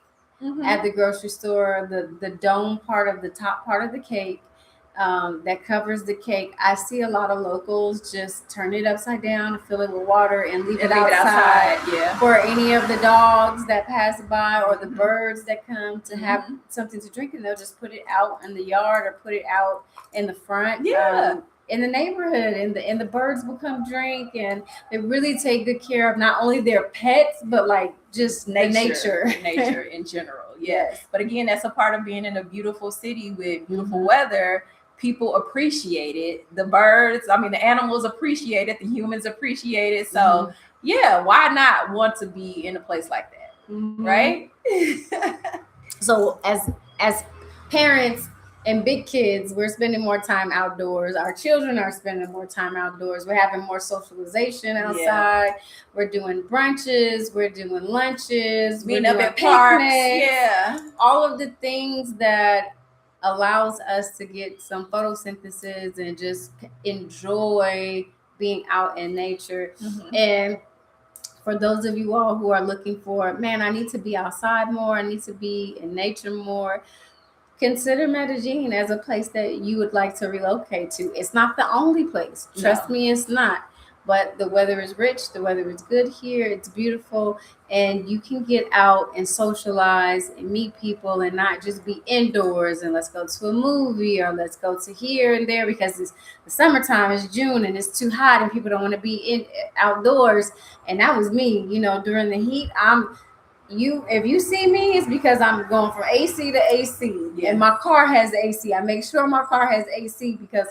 at the grocery store, the dome part of the top part of the cake that covers the cake, I see a lot of locals just turn it upside down, fill it with water, and leave it outside for any of the dogs that pass by or the birds that come to have something to drink, and they'll just put it out in the yard or put it out in the front. In the neighborhood, and the birds will come drink, and they really take good care of not only their pets, but like just nature in general. Yes. But again, that's a part of being in a beautiful city with beautiful weather. People appreciate it. The birds, the animals appreciate it. The humans appreciate it. So why not want to be in a place like that? Right? So as parents and big kids, we're spending more time outdoors. Our children are spending more time outdoors. We're having more socialization outside. We're doing brunches. We're doing lunches. We're doing at picnics. All of the things that allows us to get some photosynthesis and just enjoy being out in nature. And for those of you all who are looking for, man, I need to be outside more, I need to be in nature more, consider Medellin as a place that you would like to relocate to. It's not the only place. Trust me, it's not. But the weather is rich. The weather is good here. It's beautiful. And you can get out and socialize and meet people and not just be indoors and let's go to a movie or let's go to here and there, because it's the summertime, it's June and it's too hot and people don't want to be outdoors. And that was me, during the heat. If you see me, it's because I'm going from AC to AC, and my car has AC. I make sure my car has AC because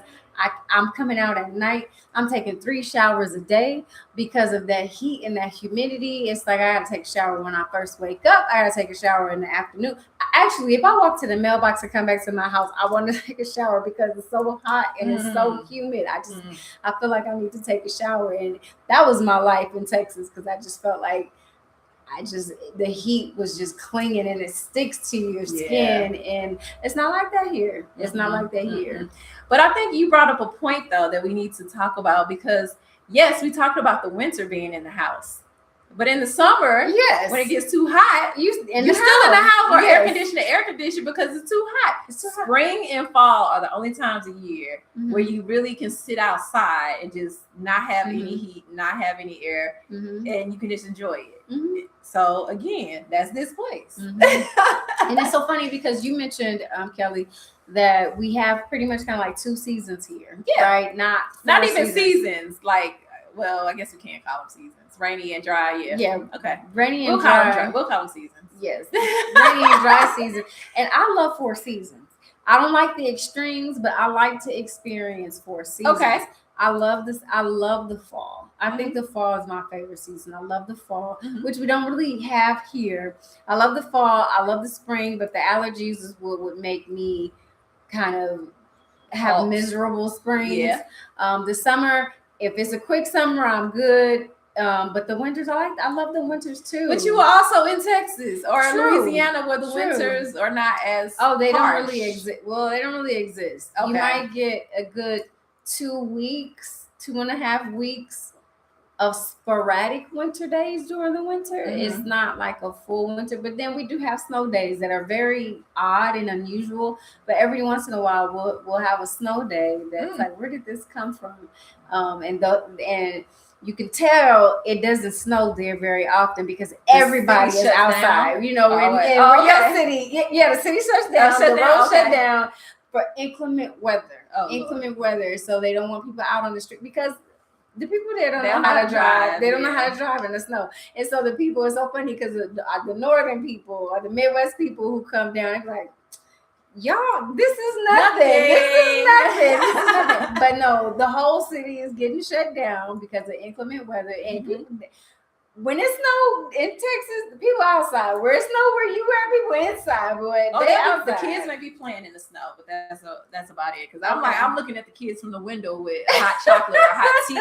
I'm coming out at night. I'm taking 3 showers a day because of that heat and that humidity. It's like I gotta take a shower when I first wake up. I gotta take a shower in the afternoon. Actually, if I walk to the mailbox and come back to my house, I want to take a shower because it's so hot and it's so humid. I feel like I need to take a shower, and that was my life in Texas, because I just felt like the heat was just clinging and it sticks to your skin, and it's not like that here. It's not like that here. But I think you brought up a point though that we need to talk about, because yes, we talked about the winter being in the house, but in the summer, when it gets too hot, you're still in the house or air conditioner because it's too hot. Spring and fall are the only times a year where you really can sit outside and just not have any heat, not have any air, and you can just enjoy it. So again, that's this place. And it's so funny because you mentioned, Kelly, that we have pretty much kind of like 2 seasons here. Right? Not even seasons. Like, well, I guess we can't call them seasons. Rainy and dry. Okay. Rainy and dry. We'll call them seasons. Yes. Rainy and dry season. And I love 4 seasons. I don't like the extremes, but I like to experience 4 seasons. Okay. I love this. I love the fall. I think the fall is my favorite season. I love the fall, which we don't really have here. I love the fall. I love the spring, but the allergies is what would make me kind of have miserable springs. The summer, If it's a quick summer, I'm good. But the winters, I love the winters too. But you were also in Texas or True. Louisiana where the winters are not as they harsh. don't really exist. Well, they don't really exist. Okay. You might get a good 2 weeks, 2.5 weeks of sporadic winter days during the winter. It's not like a full winter, but then we do have snow days that are very odd and unusual. But every once in a while, we'll have a snow day that's like, where did this come from? And you can tell it doesn't snow there very often because everybody is outside. Down. You know, your city, the city shuts down, the road shut down for inclement weather. Inclement weather, so they don't want people out on the street because the people there don't know how to drive. They don't know how to drive in the snow. And so the people, it's so funny because the northern people or the Midwest people who come down, it's like, y'all, this is nothing. This is nothing. But no, the whole city is getting shut down because of inclement weather. And when it snowed in Texas, the people outside. Where it snowed where you were, people inside. But they outside. The kids may be playing in the snow, but that's about it. Because I'm looking at the kids from the window with hot chocolate or hot tea.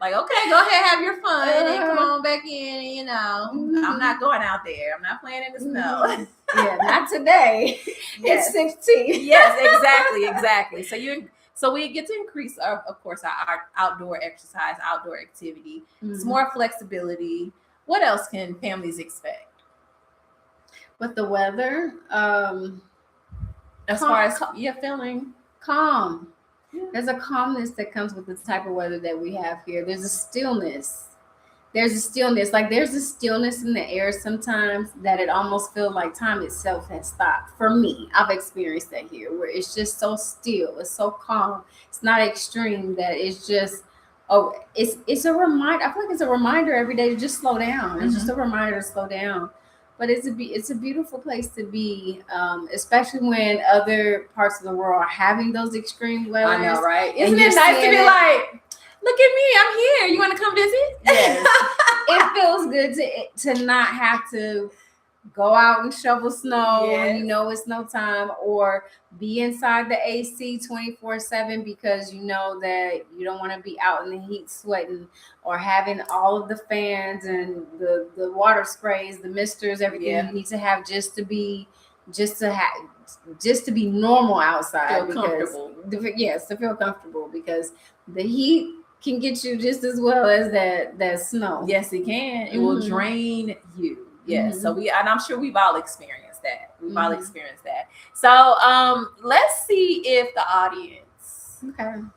Like, okay, go ahead, have your fun, and come on back in. I'm not going out there. I'm not playing in the snow. Yeah, not today. It's 16. Yes, exactly. So we get to increase, of course, our outdoor exercise, outdoor activity. It's more flexibility. What else can families expect? But the weather, as far as feeling calm. Yeah. There's a calmness that comes with the type of weather that we have here. There's a stillness. Like there's a stillness in the air sometimes that it almost feels like time itself has stopped. For me, I've experienced that here where it's just so still, it's so calm. It's not extreme that it's just, it's a reminder. I feel like it's a reminder every day to just slow down. It's just a reminder to slow down. But it's a beautiful place to be, especially when other parts of the world are having those extreme weather. I know, right? Isn't it nice to be like, look at me, I'm here. You want to come visit? Yes. It feels good to not have to go out and shovel snow when you know it's no time, or be inside the AC 24/7 because you know that you don't want to be out in the heat sweating, or having all of the fans and the water sprays, the misters, everything you need to have just to be normal outside. Feel comfortable. To feel comfortable because the heat can get you just as well as that snow. Yes, it can. It will drain you. Yes. So and I'm sure we've all experienced that. So let's see if the audience,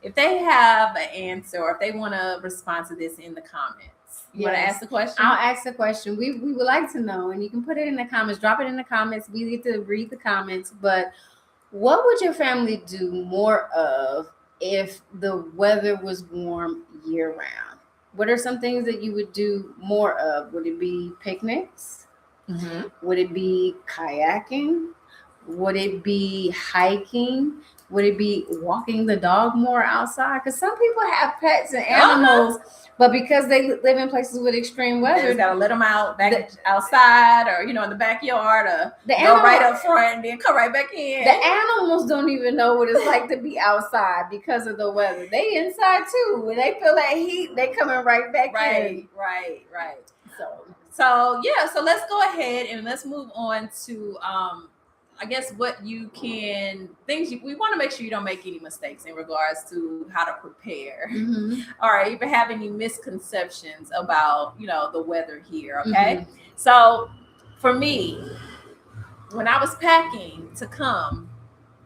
if they have an answer or if they want to respond to this in the comments. You want to ask the question? I'll ask the question. We would like to know, and you can put it in the comments. Drop it in the comments. We get to read the comments. But what would your family do more of if the weather was warm year-round? What are some things that you would do more of? Would it be picnics? Would it be kayaking? Would it be hiking? Would it be walking the dog more outside? Because some people have pets and animals, but because they live in places with extreme weather, they gotta let them out outside, or in the backyard, or go right up front and then come right back in. The animals don't even know what it's like to be outside because of the weather. They inside too. When they feel that heat, they coming right back in. Right. So let's go ahead and let's move on to I guess we want to make sure you don't make any mistakes in regards to how to prepare. All right, if you have any misconceptions about the weather here, okay? So for me, when I was packing to come,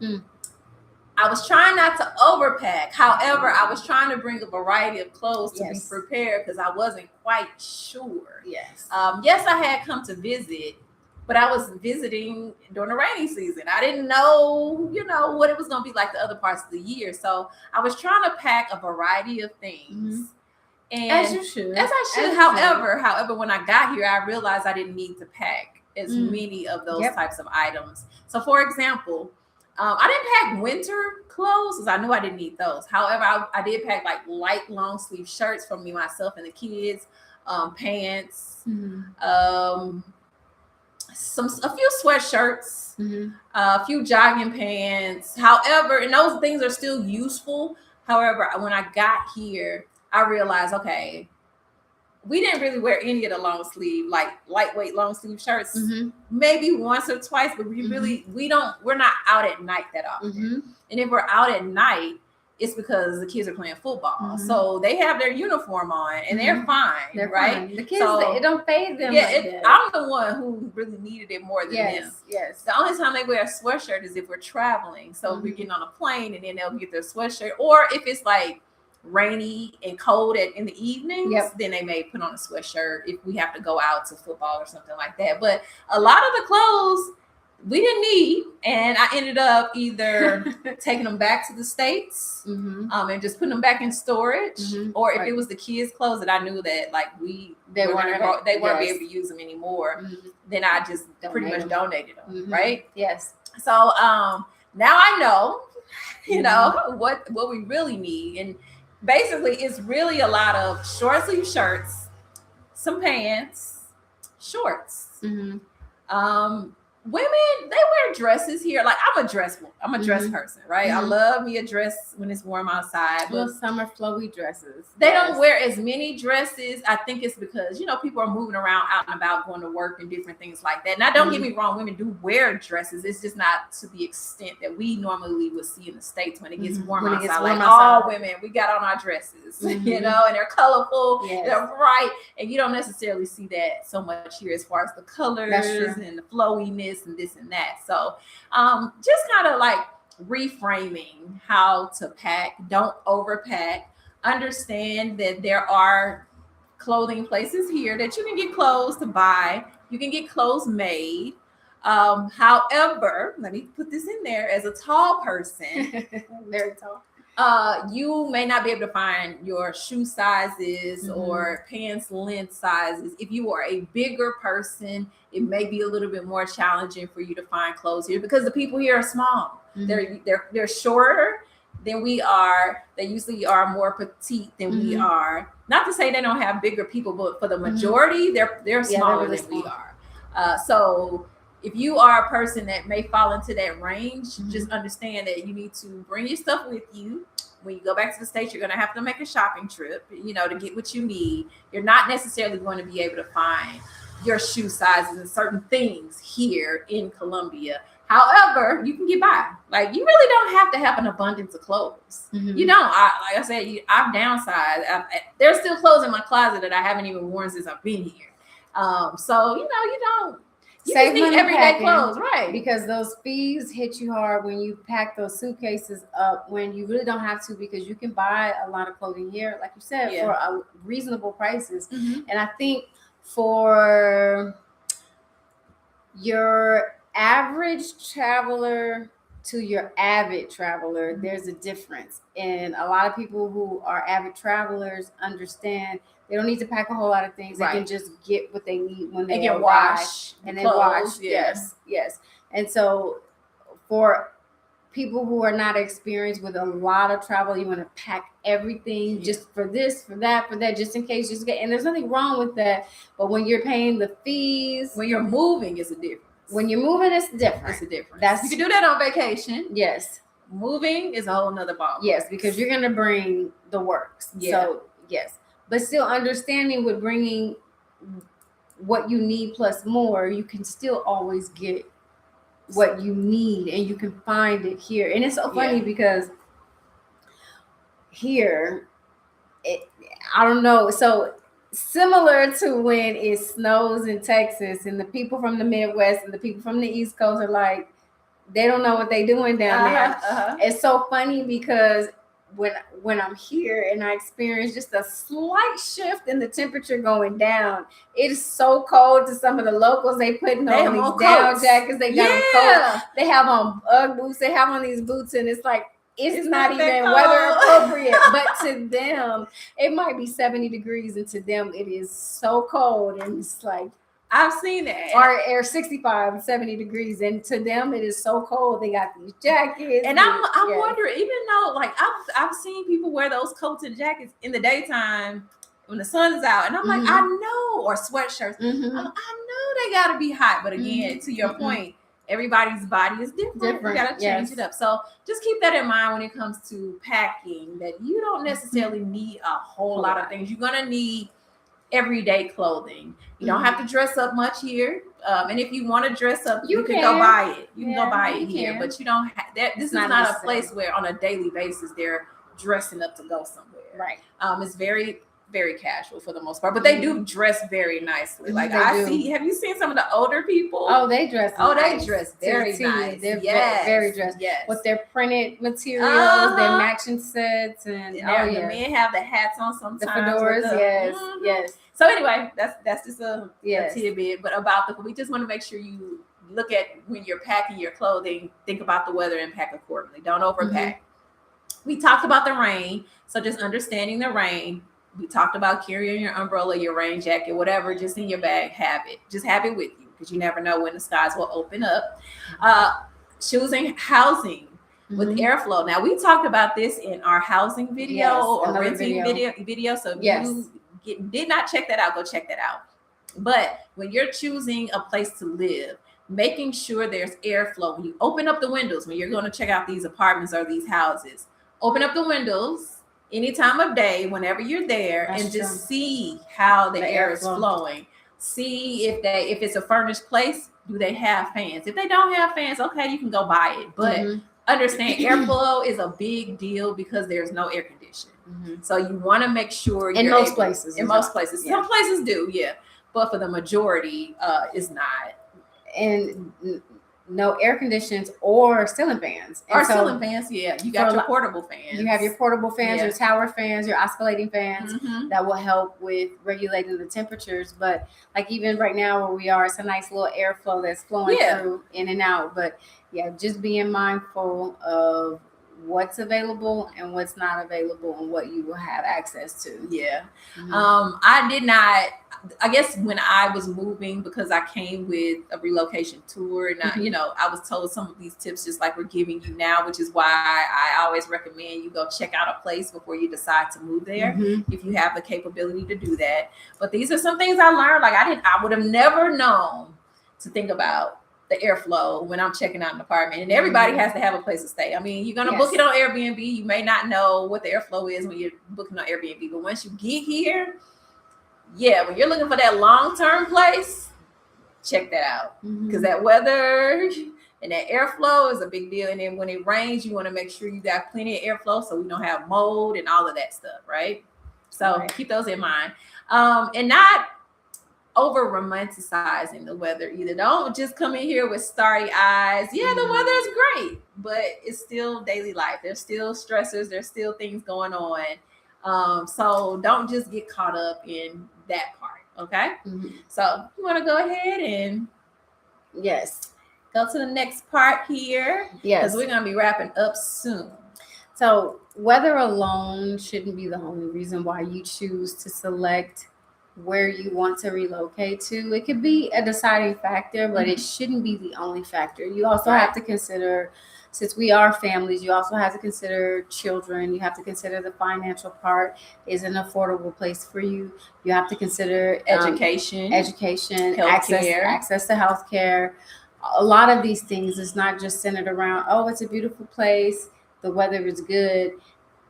I was trying not to overpack. However, I was trying to bring a variety of clothes to be prepared because I wasn't quite sure. Yes, I had come to visit, but I was visiting during the rainy season. I didn't know, what it was going to be like the other parts of the year. So I was trying to pack a variety of things. And as you should. As I should. However, when I got here, I realized I didn't need to pack as many of those types of items. So for example, I didn't pack winter clothes because I knew I didn't need those. However, I did pack like light long sleeve shirts for me, myself, and the kids, pants, a few sweatshirts, a few jogging pants. However, and those things are still useful. However, when I got here, I realized, okay, we didn't really wear any of the long sleeve, like lightweight long sleeve shirts. Maybe once or twice, but we're not out at night that often. And if we're out at night, it's because the kids are playing football. So they have their uniform on and they're fine, right? Fine. The kids, it don't fade them. Yeah, I'm the one who really needed it more than them. Yes. The only time they wear a sweatshirt is if we're traveling. So we're getting on a plane and then they'll get their sweatshirt. Or if it's like rainy and cold in the evenings, then they may put on a sweatshirt if we have to go out to football or something like that. But a lot of the clothes we didn't need, and I ended up either taking them back to the States and just putting them back in storage, or if it was the kids' clothes that I knew that like they weren't be able to use them anymore, then I just pretty much donated them, right? Yes. So now I know, you know, what we really need, and basically it's really a lot of short sleeve shirts, some pants, shorts. Women, they wear dresses here. Like I'm a dress person, right? I love me a dress when it's warm outside. Little summer flowy dresses. They don't wear as many dresses. I think it's because, you know, people are moving around out and about, going to work and different things like that. Now, don't get me wrong, women do wear dresses. It's just not to the extent that we normally would see in the States when it gets warm outside. Like all women, we got on our dresses, you know, and they're colorful, they're bright, and you don't necessarily see that so much here as far as the colors and the flowiness and this and that. So just kind of like reframing how to pack. Don't overpack. Understand that there are clothing places here that you can get clothes to buy. You can get clothes made. However, let me put this in there, as a tall person, very tall, you may not be able to find your shoe sizes or pants length sizes. If you are a bigger person, it may be a little bit more challenging for you to find clothes here because the people here are small. They're shorter than we are. They usually are more petite than we are. Not to say they don't have bigger people, but for the majority, they're smaller than we are. So if you are a person that may fall into that range, just understand that you need to bring your stuff with you. When you go back to the States, you're going to have to make a shopping trip, you know, to get what you need. You're not necessarily going to be able to find your shoe sizes and certain things here in Colombia. However, you can get by. Like, you really don't have to have an abundance of clothes. You don't. Like I said, I've downsized. There's still clothes in my closet that I haven't even worn since I've been here. So, you know, you don't. You Save just need everyday clothes, right? Because those fees hit you hard when you pack those suitcases up when you really don't have to, because you can buy a lot of clothing here, like you said, for a reasonable prices. And I think for your average traveler to your avid traveler, there's a difference. And a lot of people who are avid travelers understand they don't need to pack a whole lot of things. They can just get what they need when they can wash and then wash. Yes. And so for people who are not experienced with a lot of travel, you want to pack everything just for this, for that, just in case. And there's nothing wrong with that. But when you're paying the fees, when you're moving, it's a difference. When you're moving, it's different. It's a difference. You can do that on vacation. Yes. Moving is a whole nother ball. Yes, because you're going to bring the works. So, yes. But still understanding with bringing what you need plus more, you can still always get what you need and you can find it here. And it's so funny because here, I don't know. So similar to when it snows in Texas and the people from the Midwest and the people from the East Coast are like, they don't know what they're doing down there. It's so funny because when I'm here and I experience just a slight shift in the temperature going down, it is so cold to some of the locals. They putting on these down jackets. They got them cold. They have on Ugg boots. They have on these boots, and it's like it's not even weather appropriate. But to them, it might be 70 degrees, and to them, it is so cold, and it's like. I've seen that. Or 65, 70 degrees. And to them, it is so cold. They got these jackets. And I wonder, even though, like, I've seen people wear those coats and jackets in the daytime when the sun's out. And I'm like, I know. Or sweatshirts. I know they got to be hot. But again, to your point, everybody's body is different. You got to change it up. So just keep that in mind when it comes to packing, that you don't necessarily need a whole lot of things. You're going to need everyday clothing. You don't have to dress up much here. And if you want to dress up, you can go buy it. You can go buy it here, but you don't have that. This is not a place where on a daily basis they're dressing up to go somewhere. Right. It's very, very casual for the most part, but they do dress very nicely. Like have you seen some of the older people? Oh, they dress. They dress very nice. They're very dressed. Yes. With their printed materials, their matching sets, and the men have the hats on sometimes. The fedoras, yes. So anyway, that's just a tidbit. But we just want to make sure you look at when you're packing your clothing, think about the weather and pack accordingly. Don't overpack. We talked about the rain, so just understanding the rain. We talked about carrying your umbrella, your rain jacket, whatever, just in your bag. Just have it with you, because you never know when the skies will open up. Choosing housing with airflow. Now, we talked about this in our housing video or renting video. So if you did not check that out, go check that out. But when you're choosing a place to live, making sure there's airflow. When you open up the windows, when you're going to check out these apartments or these houses, open up the windows any time of day, whenever you're there, and just see how the air is flowing. See if it's a furnished place, do they have fans? If they don't have fans, okay, you can go buy it. But understand, airflow is a big deal because there's no air conditioning. So you want to make sure in most places. Some places do, but for the majority, it's not. And no air conditions or ceiling fans. Ceiling fans, you got your portable fans. You have your portable fans, your tower fans, your oscillating fans that will help with regulating the temperatures. But like even right now where we are, it's a nice little airflow that's flowing through in and out. But just being mindful of what's available and what's not available and what you will have access to. I guess when I was moving, because I came with a relocation tour, and I was told some of these tips just like we're giving you now, which is why I always recommend you go check out a place before you decide to move there, if you have the capability to do that. But these are some things I learned. Like I would have never known to think about the airflow when I'm checking out an apartment. And everybody has to have a place to stay. I mean, you're going to book it on Airbnb. You may not know what the airflow is when you're booking on Airbnb, but once you get here, when you're looking for that long-term place, check that out, because that weather and that airflow is a big deal. And then when it rains, you want to make sure you got plenty of airflow so we don't have mold and all of that stuff, right? So keep those in mind. And not over romanticizing the weather either. Don't just come in here with starry eyes. The weather is great, but it's still daily life. There's still stressors. There's still things going on. So don't just get caught up in that part. Okay. So you want to go ahead and go to the next part here. Because we're going to be wrapping up soon. So weather alone shouldn't be the only reason why you choose to select where you want to relocate to. It could be a deciding factor, but it shouldn't be the only factor. You also have to consider, since we are families, you also have to consider children. You have to consider the financial part. Is an affordable place for you? You have to consider education, access to healthcare. A lot of these things is not just centered around, it's a beautiful place, the weather is good.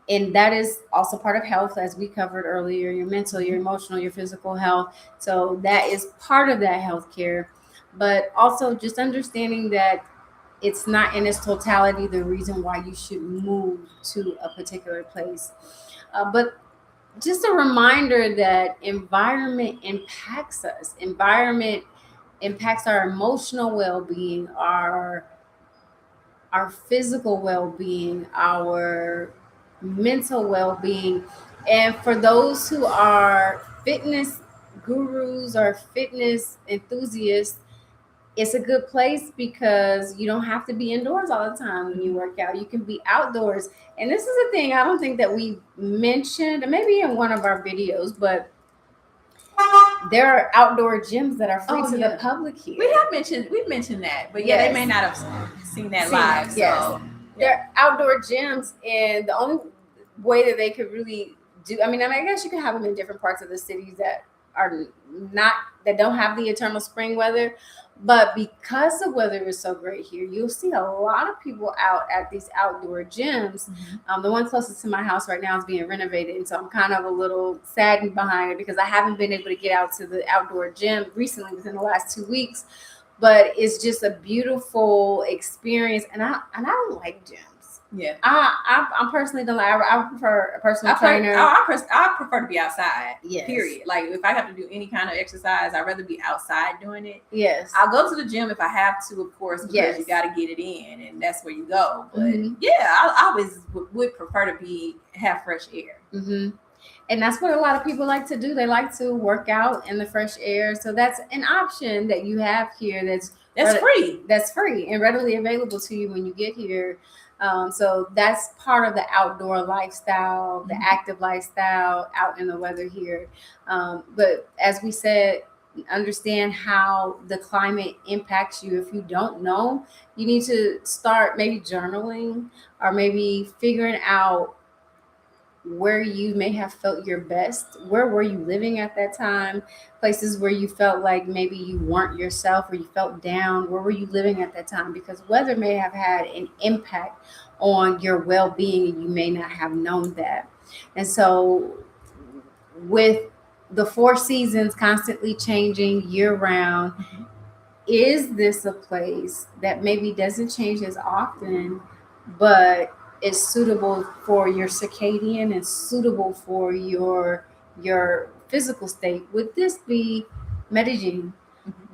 And that is also part of health, as we covered earlier, your mental, your emotional, your physical health. So that is part of that healthcare. But also just understanding that it's not in its totality the reason why you should move to a particular place. But just a reminder that environment impacts us. Environment impacts our emotional well-being, our physical well-being, our mental well-being. And for those who are fitness gurus or fitness enthusiasts, it's a good place because you don't have to be indoors all the time when you work out. You can be outdoors. And this is a thing I don't think that we mentioned, maybe in one of our videos, but there are outdoor gyms that are free to the public here. We've mentioned that, but they may not have seen that live. So they're outdoor gyms, and the only way that they could really do, I guess you can have them in different parts of the cities that are not, that don't have the eternal spring weather, But because the weather is so great here, you'll see a lot of people out at these outdoor gyms. The one closest to my house right now is being renovated, and so I'm kind of a little saddened behind it because I haven't been able to get out to the outdoor gym recently within the last 2 weeks. But it's just a beautiful experience, and I like gyms. Yeah, I'm personally the like. I prefer a personal trainer. I prefer to be outside. Yes. Period. Like if I have to do any kind of exercise, I'd rather be outside doing it. Yes. I'll go to the gym if I have to, of course, because you got to get it in, and that's where you go. But I always would prefer to have fresh air. And that's what a lot of people like to do. They like to work out in the fresh air. So that's an option that you have here. That's free. That's free and readily available to you when you get here. So that's part of the outdoor lifestyle, the active lifestyle out in the weather here. But as we said, understand how the climate impacts you. If you don't know, you need to start maybe journaling or maybe figuring out where you may have felt your best. Where were you living at that time? Places where you felt like maybe you weren't yourself or you felt down. Where were you living at that time? Because weather may have had an impact on your well-being and you may not have known that. And so with the 4 seasons constantly changing year-round, is this a place that maybe doesn't change as often, but is suitable for your circadian and suitable for your physical state? Would this be Medellin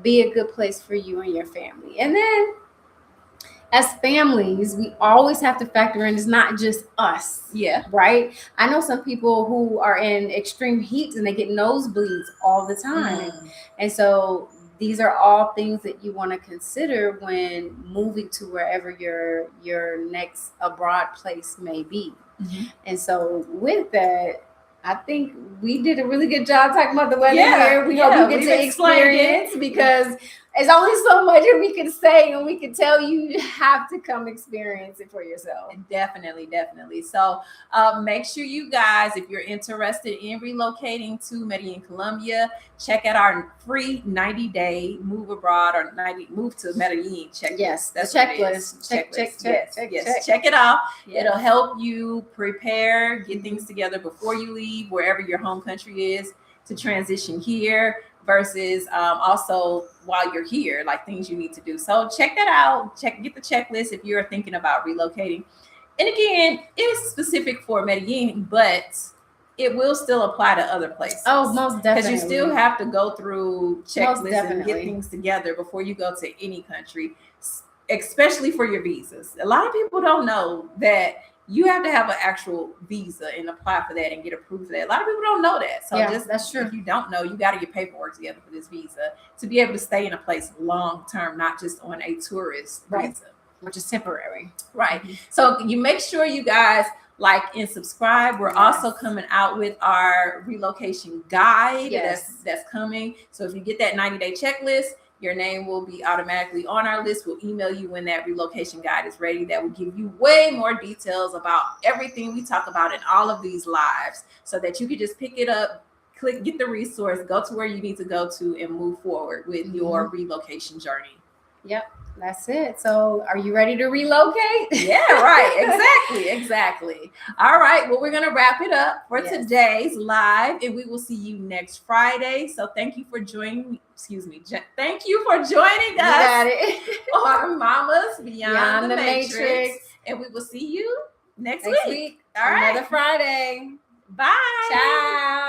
be a good place for you and your family? And then as families, we always have to factor in, it's not just us. Yeah. Right? I know some people who are in extreme heat and they get nosebleeds all the time. And so these are all things that you want to consider when moving to wherever your next abroad place may be. And so with that, I think we did a really good job talking about the weather here. We hope you get to experience, because there's only so much that we can say and we can tell you. You have to come experience it for yourself. Definitely. So make sure you guys, if you're interested in relocating to Medellin, Colombia, check out our free 90-day move abroad or move to Medellin checklist. Yes, that's the checklist. Check it out. Yes. It'll help you prepare, get things together before you leave wherever your home country is to transition here, versus also while you're here, like things you need to do. So check that out. Get the checklist if you're thinking about relocating. And again, it is specific for Medellin, but it will still apply to other places. Oh, most definitely. Because you still have to go through checklists and get things together before you go to any country, especially for your visas. A lot of people don't know that you have to have an actual visa and apply for that and get approved for that. A lot of people don't know that. So that's true. If you don't know, you got to get paperwork together for this visa to be able to stay in a place long term, not just on a tourist visa, which is temporary. Right. So you make sure you guys like and subscribe. We're also coming out with our relocation guide that's coming. So if you get that 90-day checklist, your name will be automatically on our list. We'll email you when that relocation guide is ready. That will give you way more details about everything we talk about in all of these lives, so that you can just pick it up, get the resource, go to where you need to go to, and move forward with your relocation journey. Yep. That's it. So are you ready to relocate? Yeah, right. Exactly. All right. Well, we're going to wrap it up for today's live, and we will see you next Friday. So thank you for joining me. Thank you for joining us on Mamas Beyond the Matrix. And we will see you next week. All right. Another Friday. Bye. Ciao.